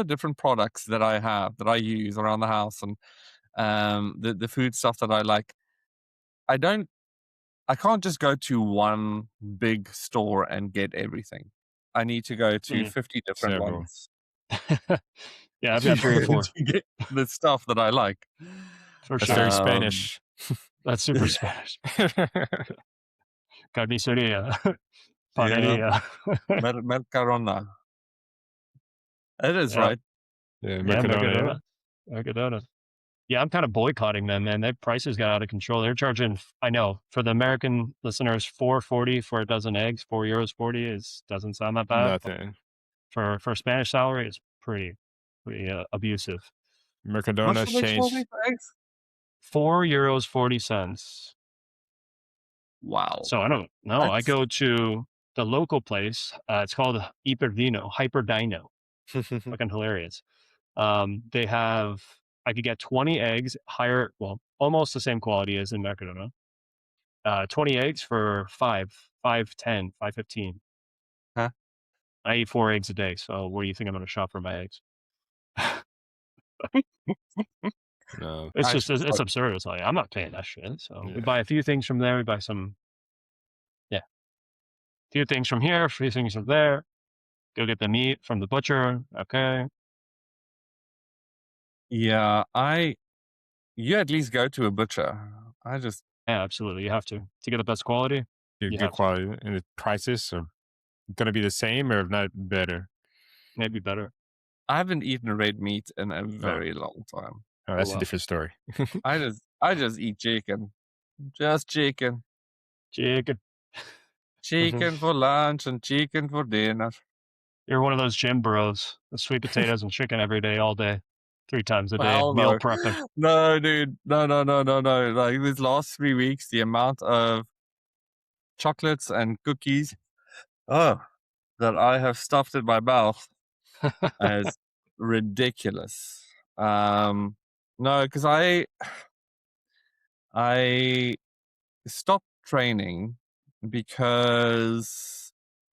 different products that I have that I use around the house, and the food stuff that I like, I don't I can't just go to one big store and get everything. I need to go to Mm. 50 different Several. ones Yeah, I've got 3 or 4 to get the stuff that I like. for That's sure. very Spanish. That's super Spanish. Carniceria, Yeah. panaderia. Mercarona. It is Yeah, right. Yeah, yeah, Mercadona. Mercadona. Yeah, I'm kind of boycotting them, man. Their prices got out of control. They're charging, I know, for the American listeners, 4.40 for a dozen eggs. €4.40 doesn't sound that bad, but Nothing. for Spanish salary, it's pretty abusive. How much Mercadona's were they charging changed. for eggs? €4.40. Wow. So I don't know. I That's go to the local place. It's called Hyperdino. Fucking hilarious. They have, I could get 20 eggs, higher, well, almost the same quality as in Mercadona. 20 eggs for 5.10, 5.15. huh? I eat 4 eggs a day. So where do you think I'm going to shop for my eggs? No. It's I just, should it's absurd. It's like, I'm not paying that shit. So we Yeah. buy a few things from there. We buy some, few things from here, a few things from there. Go get the meat from the butcher. Okay. Yeah, you at least go to a butcher. I just Yeah, absolutely. You have to get the best quality. Good, You good have to. quality. And the prices are gonna be the same or if not better. Maybe better. I haven't eaten red meat in a very long time. Oh, that's wow. a different story. I just eat chicken. Just chicken. Chicken. Chicken for lunch and chicken for dinner. You're one of those gym bros. The sweet potatoes and chicken every day, all day. 3 times a day, Hell meal no. prepping. No, dude. No. Like these last 3 weeks, the amount of chocolates and cookies that I have stuffed in my mouth is ridiculous. No, because I stopped training because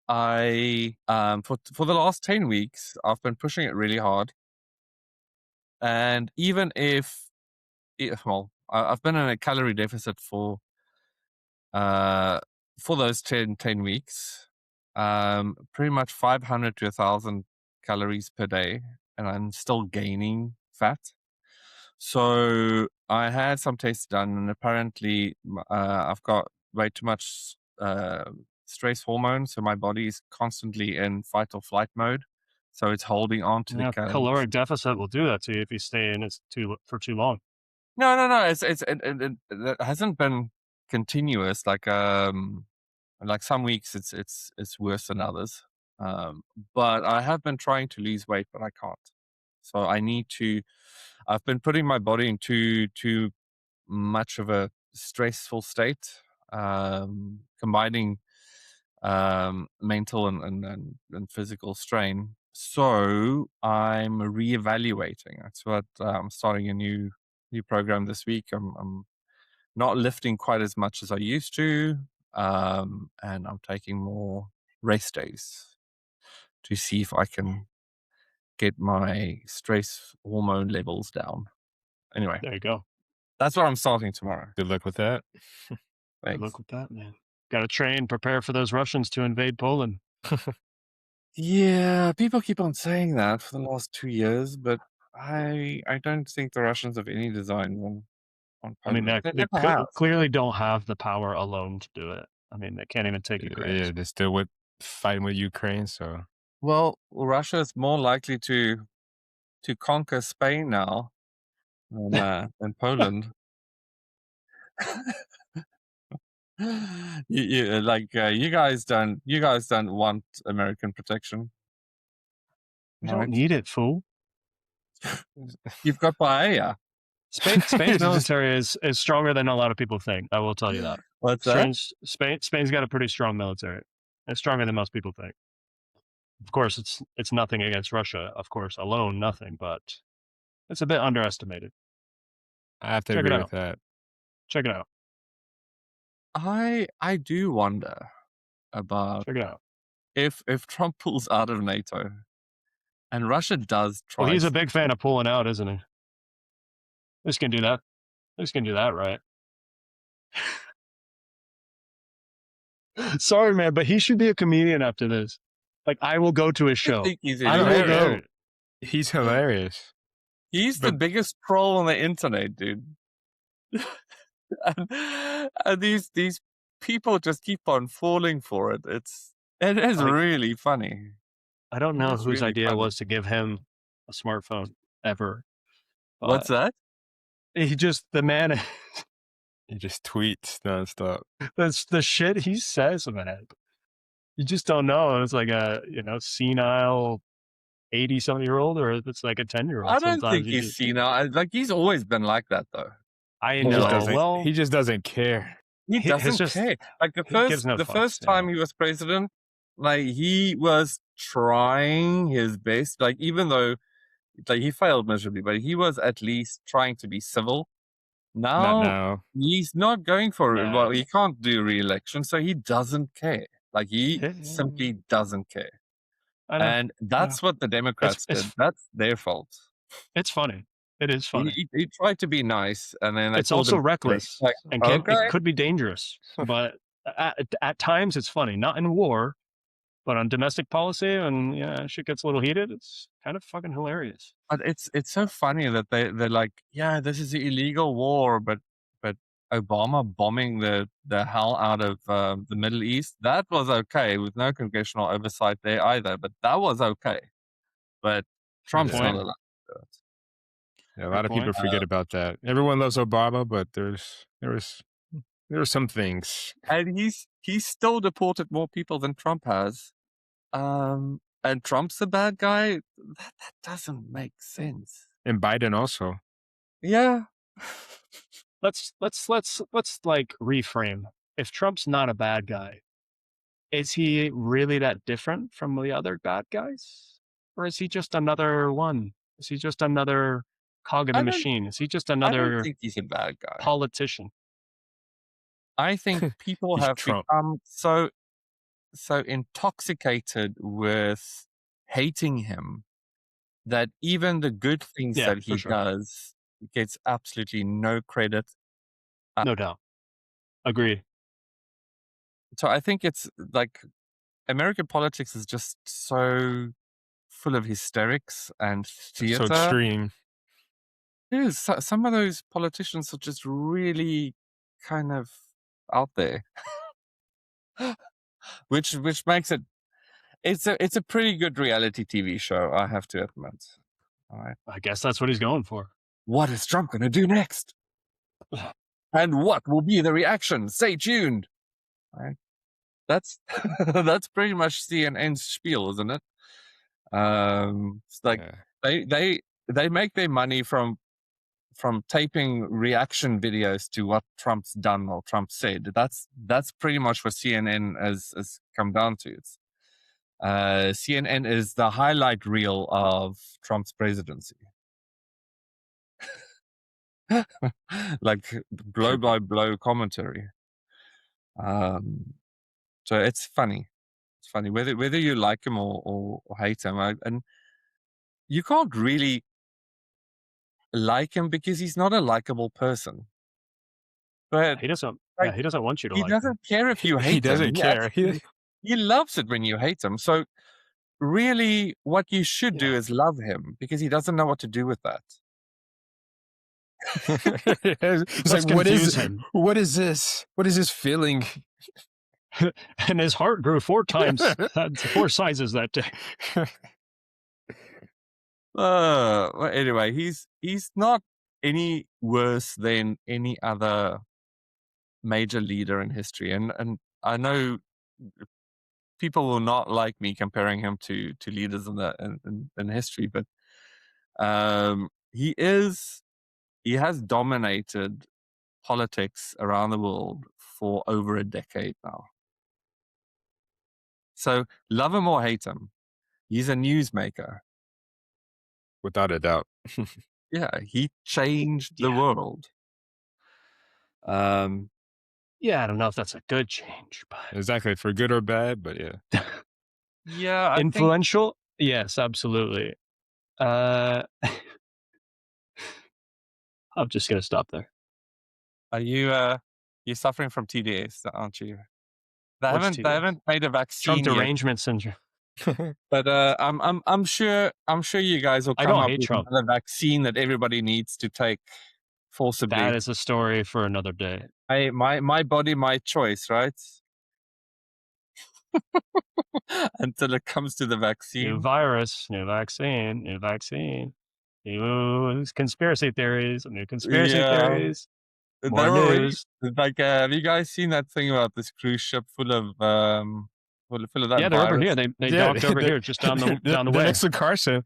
I for the last 10 weeks I've been pushing it really hard. And even if I've been in a calorie deficit for those 10 weeks, pretty much 500 to 1,000 calories per day, and I'm still gaining fat. So I had some tests done, and apparently I've got way too much stress hormone, so my body is constantly in fight or flight mode. So it's holding on to the calories. Caloric deficit will do that to you if you stay in it for too long. No. It hasn't been continuous. Like some weeks it's worse than others. But I have been trying to lose weight, but I can't. So I need to. I've been putting my body into too much of a stressful state, combining mental and physical strain. So I'm reevaluating. That's what I'm starting a new program this week. I'm not lifting quite as much as I used to, and I'm taking more rest days to see if I can get my stress hormone levels down. Anyway, There you go. that's what I'm starting tomorrow. Good luck with that. Good Thanks. luck with that, man. Got to train, prepare for those Russians to invade Poland. Yeah, people keep on saying that for the last 2 years, but I don't think the Russians have any design on I mean, Poland. They they never have. clearly don't have the power alone to do it. I mean, they can't even take Ukraine. Yeah, they're still fighting with Ukraine, so Well, Russia is more likely to conquer Spain now than Poland. You guys don't want American protection. We Right? don't need it, fool. You've got paella. Spain's military is stronger than a lot of people think. I will tell you that. What's that? Spain's got a pretty strong military. It's stronger than most people think. Of course, it's nothing against Russia. Of course, alone, nothing. But it's a bit underestimated. I have to agree with that. Check it out. I do wonder about Check it out. if Trump pulls out of NATO and Russia does try. Well, he's a big fan of pulling out, isn't he? Who's gonna do that? Who's gonna do that, right? Sorry, man, but he should be a comedian after this. Like, I will go to his show. I think he's I will go. He's hilarious. He's the biggest troll on the internet, dude. and these people just keep on falling for it. It is really funny. I don't know whose idea was to give him a smartphone ever. What's that? He just the man. He just tweets nonstop. That's the shit he says, man. You just don't know. It's like a senile 80-something-year-old, or if it's like a 10-year-old. I don't think he's senile. Like, he's always been like that, though. I know. He just doesn't care. He doesn't care. Like the first time he was president, like he was trying his best. Like, even though he failed miserably, but he was at least trying to be civil. Now he's not going for it. Well, he can't do re-election, so he doesn't care. Like, he simply doesn't care. And that's what the Democrats did. That's their fault. It's funny. It is funny. He tried to be nice, and then it's also reckless, like, and it could be dangerous. But at times, it's funny. Not in war, but on domestic policy, and shit gets a little heated. It's kind of fucking hilarious. But it's so funny that they're like, yeah, this is an illegal war, but Obama bombing the hell out of the Middle East, that was okay with no congressional oversight there either. But that was okay. But Trump's not allowed to do it. Yeah, a lot of people forget about that. Everyone loves Obama, but there are some things. And he's still deported more people than Trump has. And Trump's the bad guy. That doesn't make sense. And Biden also. Yeah. Let's like reframe. If Trump's not a bad guy, is he really that different from the other bad guys? Or is he just another one? Is he just another cog in the I don't machine? Is he just I don't another think he's a bad guy. politician? I think people He's have Trump. become so intoxicated with hating him that even the good things Yeah, that for he sure. does gets absolutely no credit. No doubt. Agreed. So I think it's like American politics is just so full of hysterics and It's so theater. extreme. It is. Some of those politicians are just really kind of out there, which makes it. It's a pretty good reality TV show, I have to admit. All right. I guess that's what he's going for. What is Trump going to do next? And what will be the reaction? Stay tuned. All right. That's that's pretty much CNN's spiel, isn't it? It's like Yeah. they make their money from taping reaction videos to what Trump's done or Trump said. That's pretty much what CNN has come down to. It's CNN is the highlight reel of Trump's presidency. Like blow by blow commentary. So it's funny. It's funny whether you like him or hate him, and you can't really like him because he's not a likable person. But He doesn't. like, Yeah, he doesn't want you to he like him. doesn't care if you He hate him. doesn't care. He loves it when you hate him. So really, what you should do Yeah. is love him because he doesn't know what to do with that. It's Let's like, confuse him. what is this? What is this feeling? And his heart grew 4 sizes that day. Well, anyway, he's not any worse than any other major leader in history, and I know people will not like me comparing him to leaders in history, but he has dominated politics around the world for over a decade now. So love him or hate him, he's a newsmaker. Without a doubt. Yeah, he changed the world. Yeah, I don't know if that's a good change, but Exactly, for good or bad, but yeah. Yeah, I think influential? Yes, absolutely. I'm just gonna stop there. are you suffering from TDS, aren't you? They What's haven't TDS? made a Trump vaccine yet, derangement syndrome. but I'm sure you guys will I come don't up hate with Trump. another vaccine that everybody needs to take forcibly. That is a story for another day. My body, my choice, right? Until it comes to the New vaccine. virus, new vaccine, new vaccine. New conspiracy theories, new conspiracy theories. More They're already news. like, have you guys seen that thing about this cruise ship full of that Yeah, they're over here. virus? They docked over here, just down the they're way. next to Carson.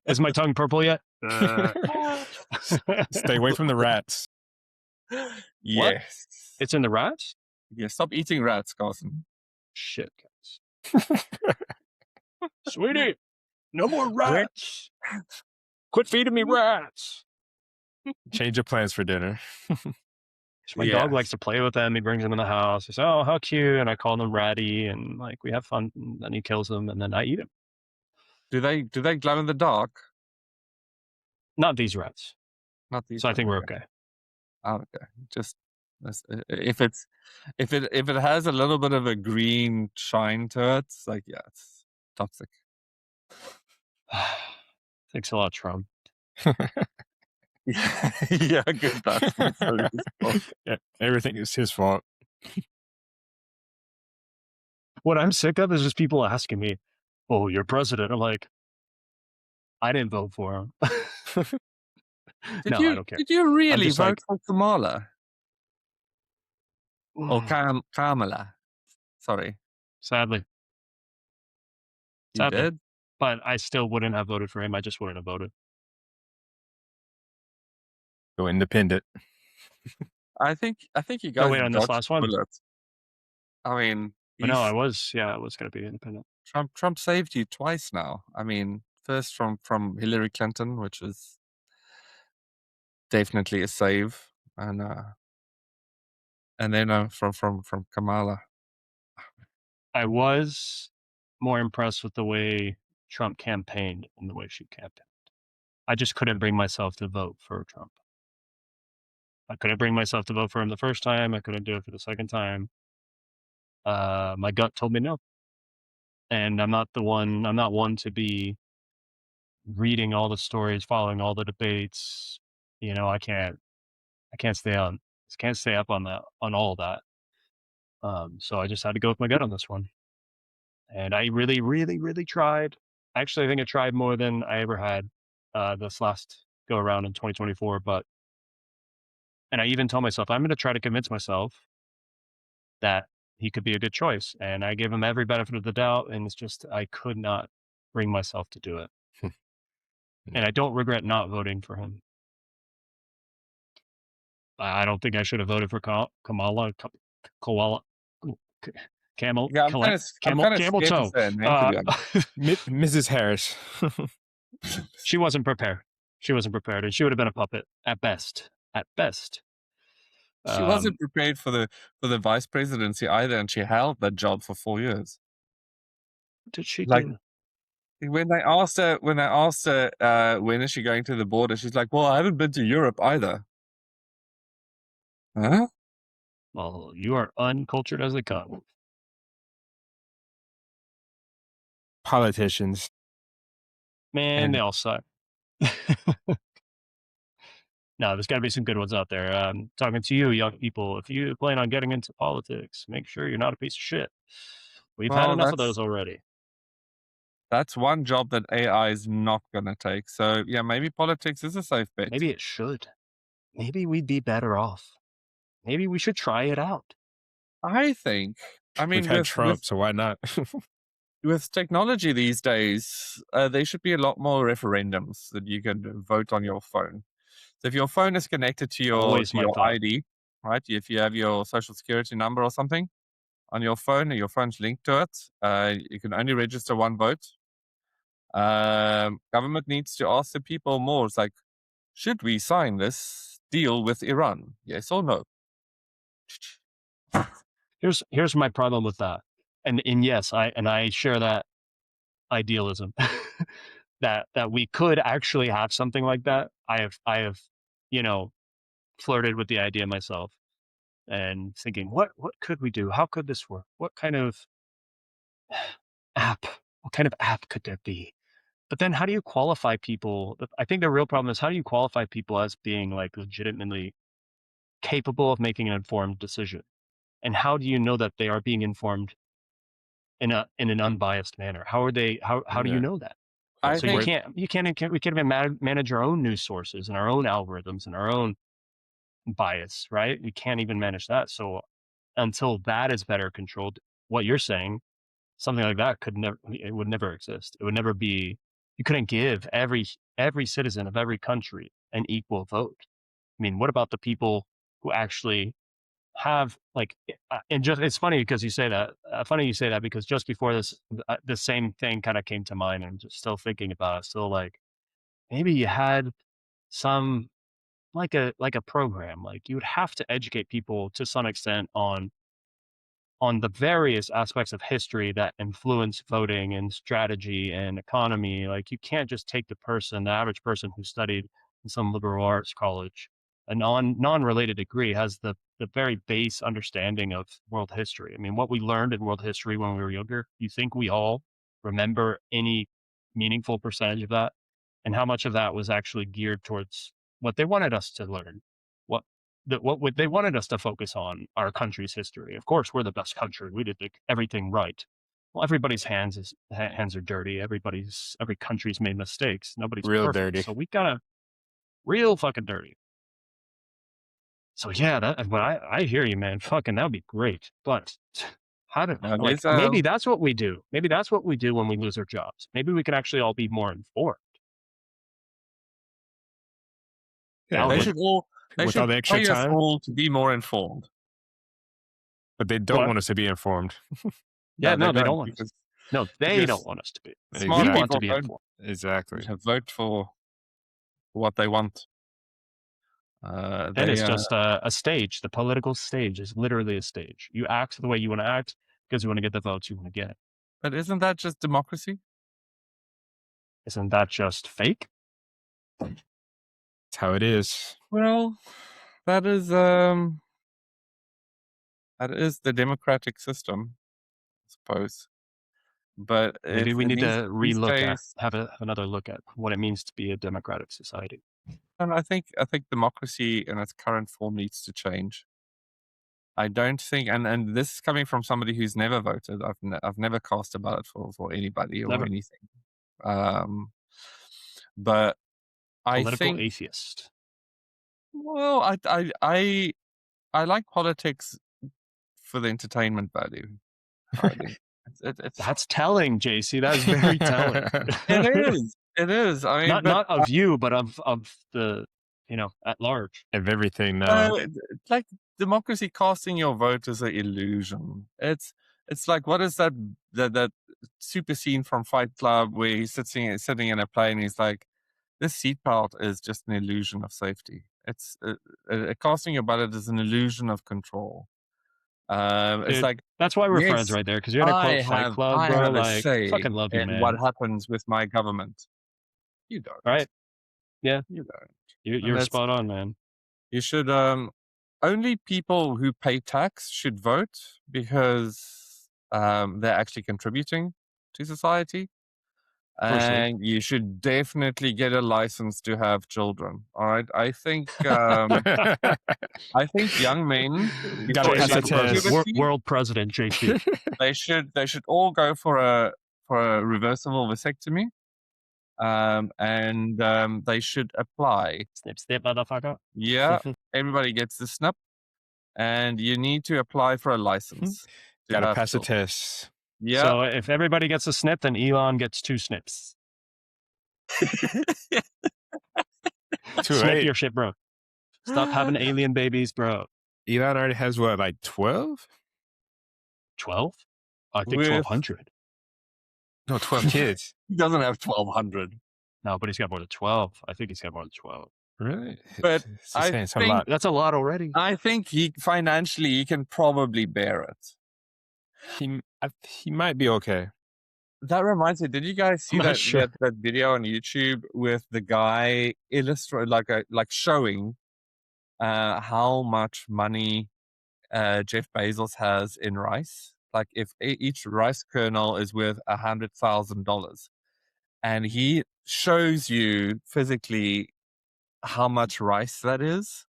Is my tongue purple yet? Stay away from the rats. Yes. It's in the rats? Yeah, stop eating rats, Carson. Shit, guys. Sweetie, no more rats. Quit feeding me rats. Change your plans for dinner. My dog likes to play with them. He brings them in the house. He says, "Oh, how cute!" And I call them Ratty, and like we have fun. And then he kills them, and then I eat him. Do they glow in the dark? Not these rats. Not these. So I think we're okay. Oh, okay. Just if it has a little bit of a green shine to it, it's like, yeah, it's toxic. Thanks a lot, Trump. Yeah, good. Yeah, everything is his fault. What I'm sick of is just people asking me, "Oh, you're president." I'm like, I didn't vote for him. I don't care. Did you really just vote like- for Kamala? Or Kamala? Sorry. Sadly. You did? but I still wouldn't have voted for him. I just wouldn't have voted. Go independent. I think you No, guys wait, on this dodged last the one? bullet. I mean, But no, I was going to be independent. Trump saved you twice now. I mean, first from Hillary Clinton, which is definitely a save, and then from Kamala. I was more impressed with the way Trump campaigned and the way she campaigned. I just couldn't bring myself to vote for Trump. I couldn't bring myself to vote for him the first time. I couldn't do it for the second time. My gut told me no. And I'm not one to be reading all the stories, following all the debates. You know, I can't stay up on all of that. So I just had to go with my gut on this one. And I really, really, really tried. Actually, I think I tried more than I ever had this last go around in 2024. And I even told myself, I'm going to try to convince myself that he could be a good choice. And I gave him every benefit of the doubt. And it's just, I could not bring myself to do it. And I don't regret not voting for him. I don't think I should have voted for Kamala. Camel, Yeah, I'm kind of camel scared to toe. say her name, to be honest. Mrs. Harris. She wasn't prepared. She wasn't prepared, and she would have been a puppet at best. At best. She wasn't prepared for the vice presidency either, and she held that job for 4 years. What did she Like, do? when they asked her, when is she going to the border, she's like, "Well, I haven't been to Europe either." Huh? Well, you are uncultured as they come. Politicians. Man, they all suck. No, there's got to be some good ones out there. Talking to you, young people, if you plan on getting into politics, make sure you're not a piece of shit. We've had Well, enough of those already. that's one job that AI is not gonna take. So yeah, maybe politics is a safe bet. Maybe it should. Maybe we'd be better off. Maybe we should try it out. I think. I mean, We've had Trump, so why not? with technology these days, there should be a lot more referendums that you can vote on your phone. So if your phone is connected to your ID, right? If you have your social security number or something on your phone, and your phone's linked to it, you can only register one vote. Government needs to ask the people more. It's like, should we sign this deal with Iran? Yes or no? Here's my problem with that. And yes, I share that idealism that we could actually have something like that. I have, flirted with the idea myself and thinking, what could we do? How could this work? What kind of app could there be? But then how do you qualify people? I think the real problem is, how do you qualify people as being like legitimately capable of making an informed decision? And how do you know that they are being informed in an unbiased manner? How do you know that? So we can't even manage our own news sources and our own algorithms and our own bias, right? We can't even manage that. So until that is better controlled, what you're saying, something like that would never exist. It would never be. You couldn't give every citizen of every country an equal vote. I mean, what about the people who actually have and just, it's funny because you say that. Funny you say that, because just before this, the same thing kind of came to mind, and just still thinking about it. Still, like, maybe you had some like a program, like you would have to educate people to some extent on the various aspects of history that influence voting and strategy and economy. Like, you can't just take the average person who studied in some liberal arts college, a non-related degree, has the very base understanding of world history. I mean, what we learned in world history when we were younger, you think we all remember any meaningful percentage of that? And how much of that was actually geared towards what they wanted us to learn? What they wanted us to focus on, our country's history. Of course, we're the best country. We did everything right. Well, everybody's hands are dirty. Every country's made mistakes. Nobody's real perfect. dirty. So we gotta real fucking dirty. So yeah, but I hear you, man. Fucking, that would be great. But Maybe that's what we do. Maybe that's what we do when we lose our jobs. Maybe we can actually all be more informed. Yeah, They should all with all the extra pay us time, all to be more informed. but they don't What? want us to be informed. Yeah, No, they don't want us. because No, they because don't want us to be. smart We want to people be don't informed. Exactly. vote for what they want. Then it's just a stage. The political stage is literally a stage. You act the way you want to act because you want to get the votes you want to get. But isn't that just democracy? Isn't that just fake? That's how it is. Well, that is the democratic system, I suppose. But Maybe if we in need these to relook at, days, have another look at what it means to be a democratic society. and I think democracy in its current form needs to change. I don't think, and this is coming from somebody who's never voted. I've never cast a ballot for anybody or Never. anything. But I Political think, atheist. well, I like politics for the entertainment value. I think it's That's telling, JC. That is very telling. it is. It is. I mean, Not of you, but of the, at large. Of everything now. like democracy casting your vote is an illusion. It's like, what is that super scene from Fight Club where he's sitting in a plane and he's like, this seatbelt is just an illusion of safety. It's casting your ballot is an illusion of control. It's Dude, like, that's why we're yes, friends right there, because you're gonna quote Fight Club, bro. have a Like, say fucking love you, in man. what happens with my government. You don't. Right? Yeah, You don't. you're spot on, man. You should only people who pay tax should vote because they're actually contributing to society. Firstly. And you should definitely get a license to have children. All right. I think young men Gotta before pass they a go test. puberty, World president, JC. they should all go for a reversible vasectomy. And they should apply. Snip, snip, motherfucker. Yeah, everybody gets the snip, and you need to apply for a license. Gotta pass a test. Yeah. So if everybody gets a snip, then Elon gets 2 snips. Snip your shit, bro. Stop having alien babies, bro. Elon already has what, like 12? 12? I think With- 1,200. No, 12 kids. He doesn't have 1,200. No, but he's got more than 12. I think he's got more than 12. Really? But It's I saying it's a think- lot. That's a lot already. I think he can probably bear it. He might be okay. That reminds me. Did you guys see I'm not that, sure. that video on YouTube with the guy showing how much money Jeff Bezos has in rice? Like, if each rice kernel is worth $100,000, and he shows you physically how much rice that is.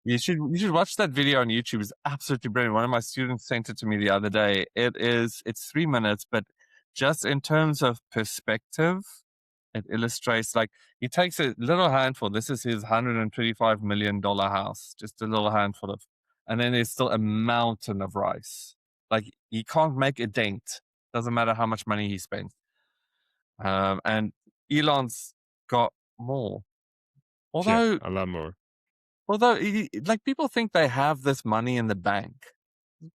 You should watch that video on YouTube. It's absolutely brilliant. One of my students sent it to me the other day. It's 3 minutes, but just in terms of perspective, it illustrates, like, he takes a little handful. This is his $125 million house, just a little handful of, and then there's still a mountain of rice. Like, he can't make a dent. Doesn't matter how much money he spends. And Elon's got more. Although, a lot more. like, people think they have this money in the bank.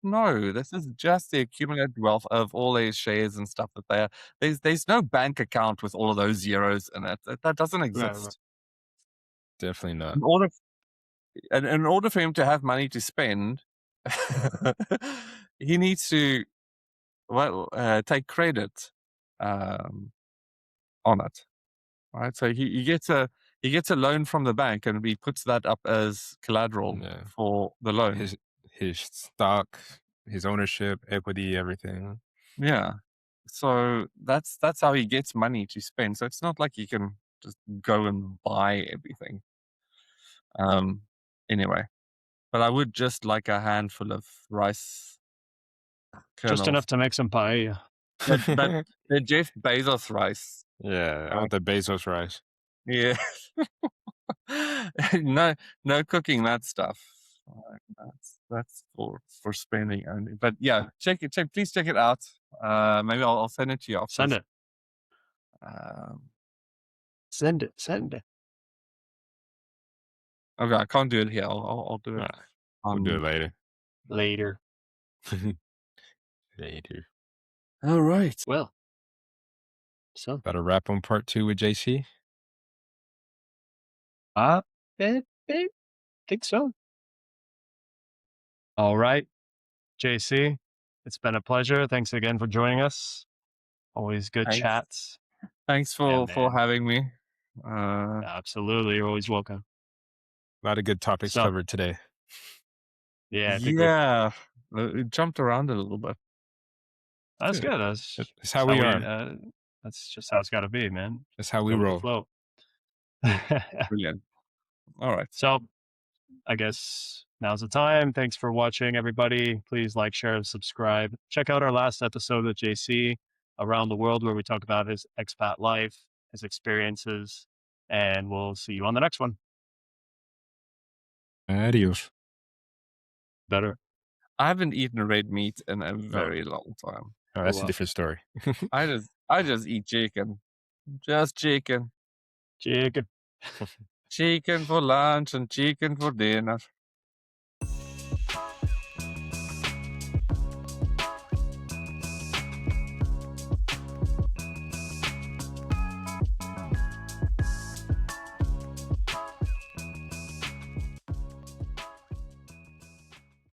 No, this is just the accumulated wealth of all these shares and stuff that they are. There's no bank account with all of those zeros in it. That doesn't exist. Definitely not. In order for him to have money to spend, he needs to take credit on it. Right, so he gets a loan from the bank, and he puts that up as collateral for the loan. His stock, his ownership, equity, everything. Yeah, so that's how he gets money to spend. So it's not like he can just go and buy everything. Anyway, but I would just like a handful of rice kernels. Just enough to make some pie. But the Jeff Bezos rice. Yeah, I want the Bezos rice. Yeah. No cooking that stuff. That's for spending only. But yeah, please check it out. Maybe I'll send it to you after. Send it. Um, Send it. Send it. okay, I can't do it here. I'll do it. We'll do it later. Later. Later. All right. Well. So. Got a wrap on part 2 with JC? I think so. All right. JC, it's been a pleasure. Thanks again for joining us. Always good Thanks. chats. Thanks for having me. Absolutely. You're always welcome. A lot of good topics covered today. Yeah. It jumped around a little bit. That's good. That's how we are. That's just how it's got to be, man. That's how we roll. Flow. Brilliant. All right. So I guess now's the time. Thanks for watching, everybody. Please like, share, and subscribe. Check out our last episode with JC around the world where we talk about his expat life, his experiences, and we'll see you on the next one. Adios. Better. I haven't eaten red meat in a very long time. Oh, that's a different story. I just eat chicken. Just chicken. Chicken. Chicken for lunch and chicken for dinner.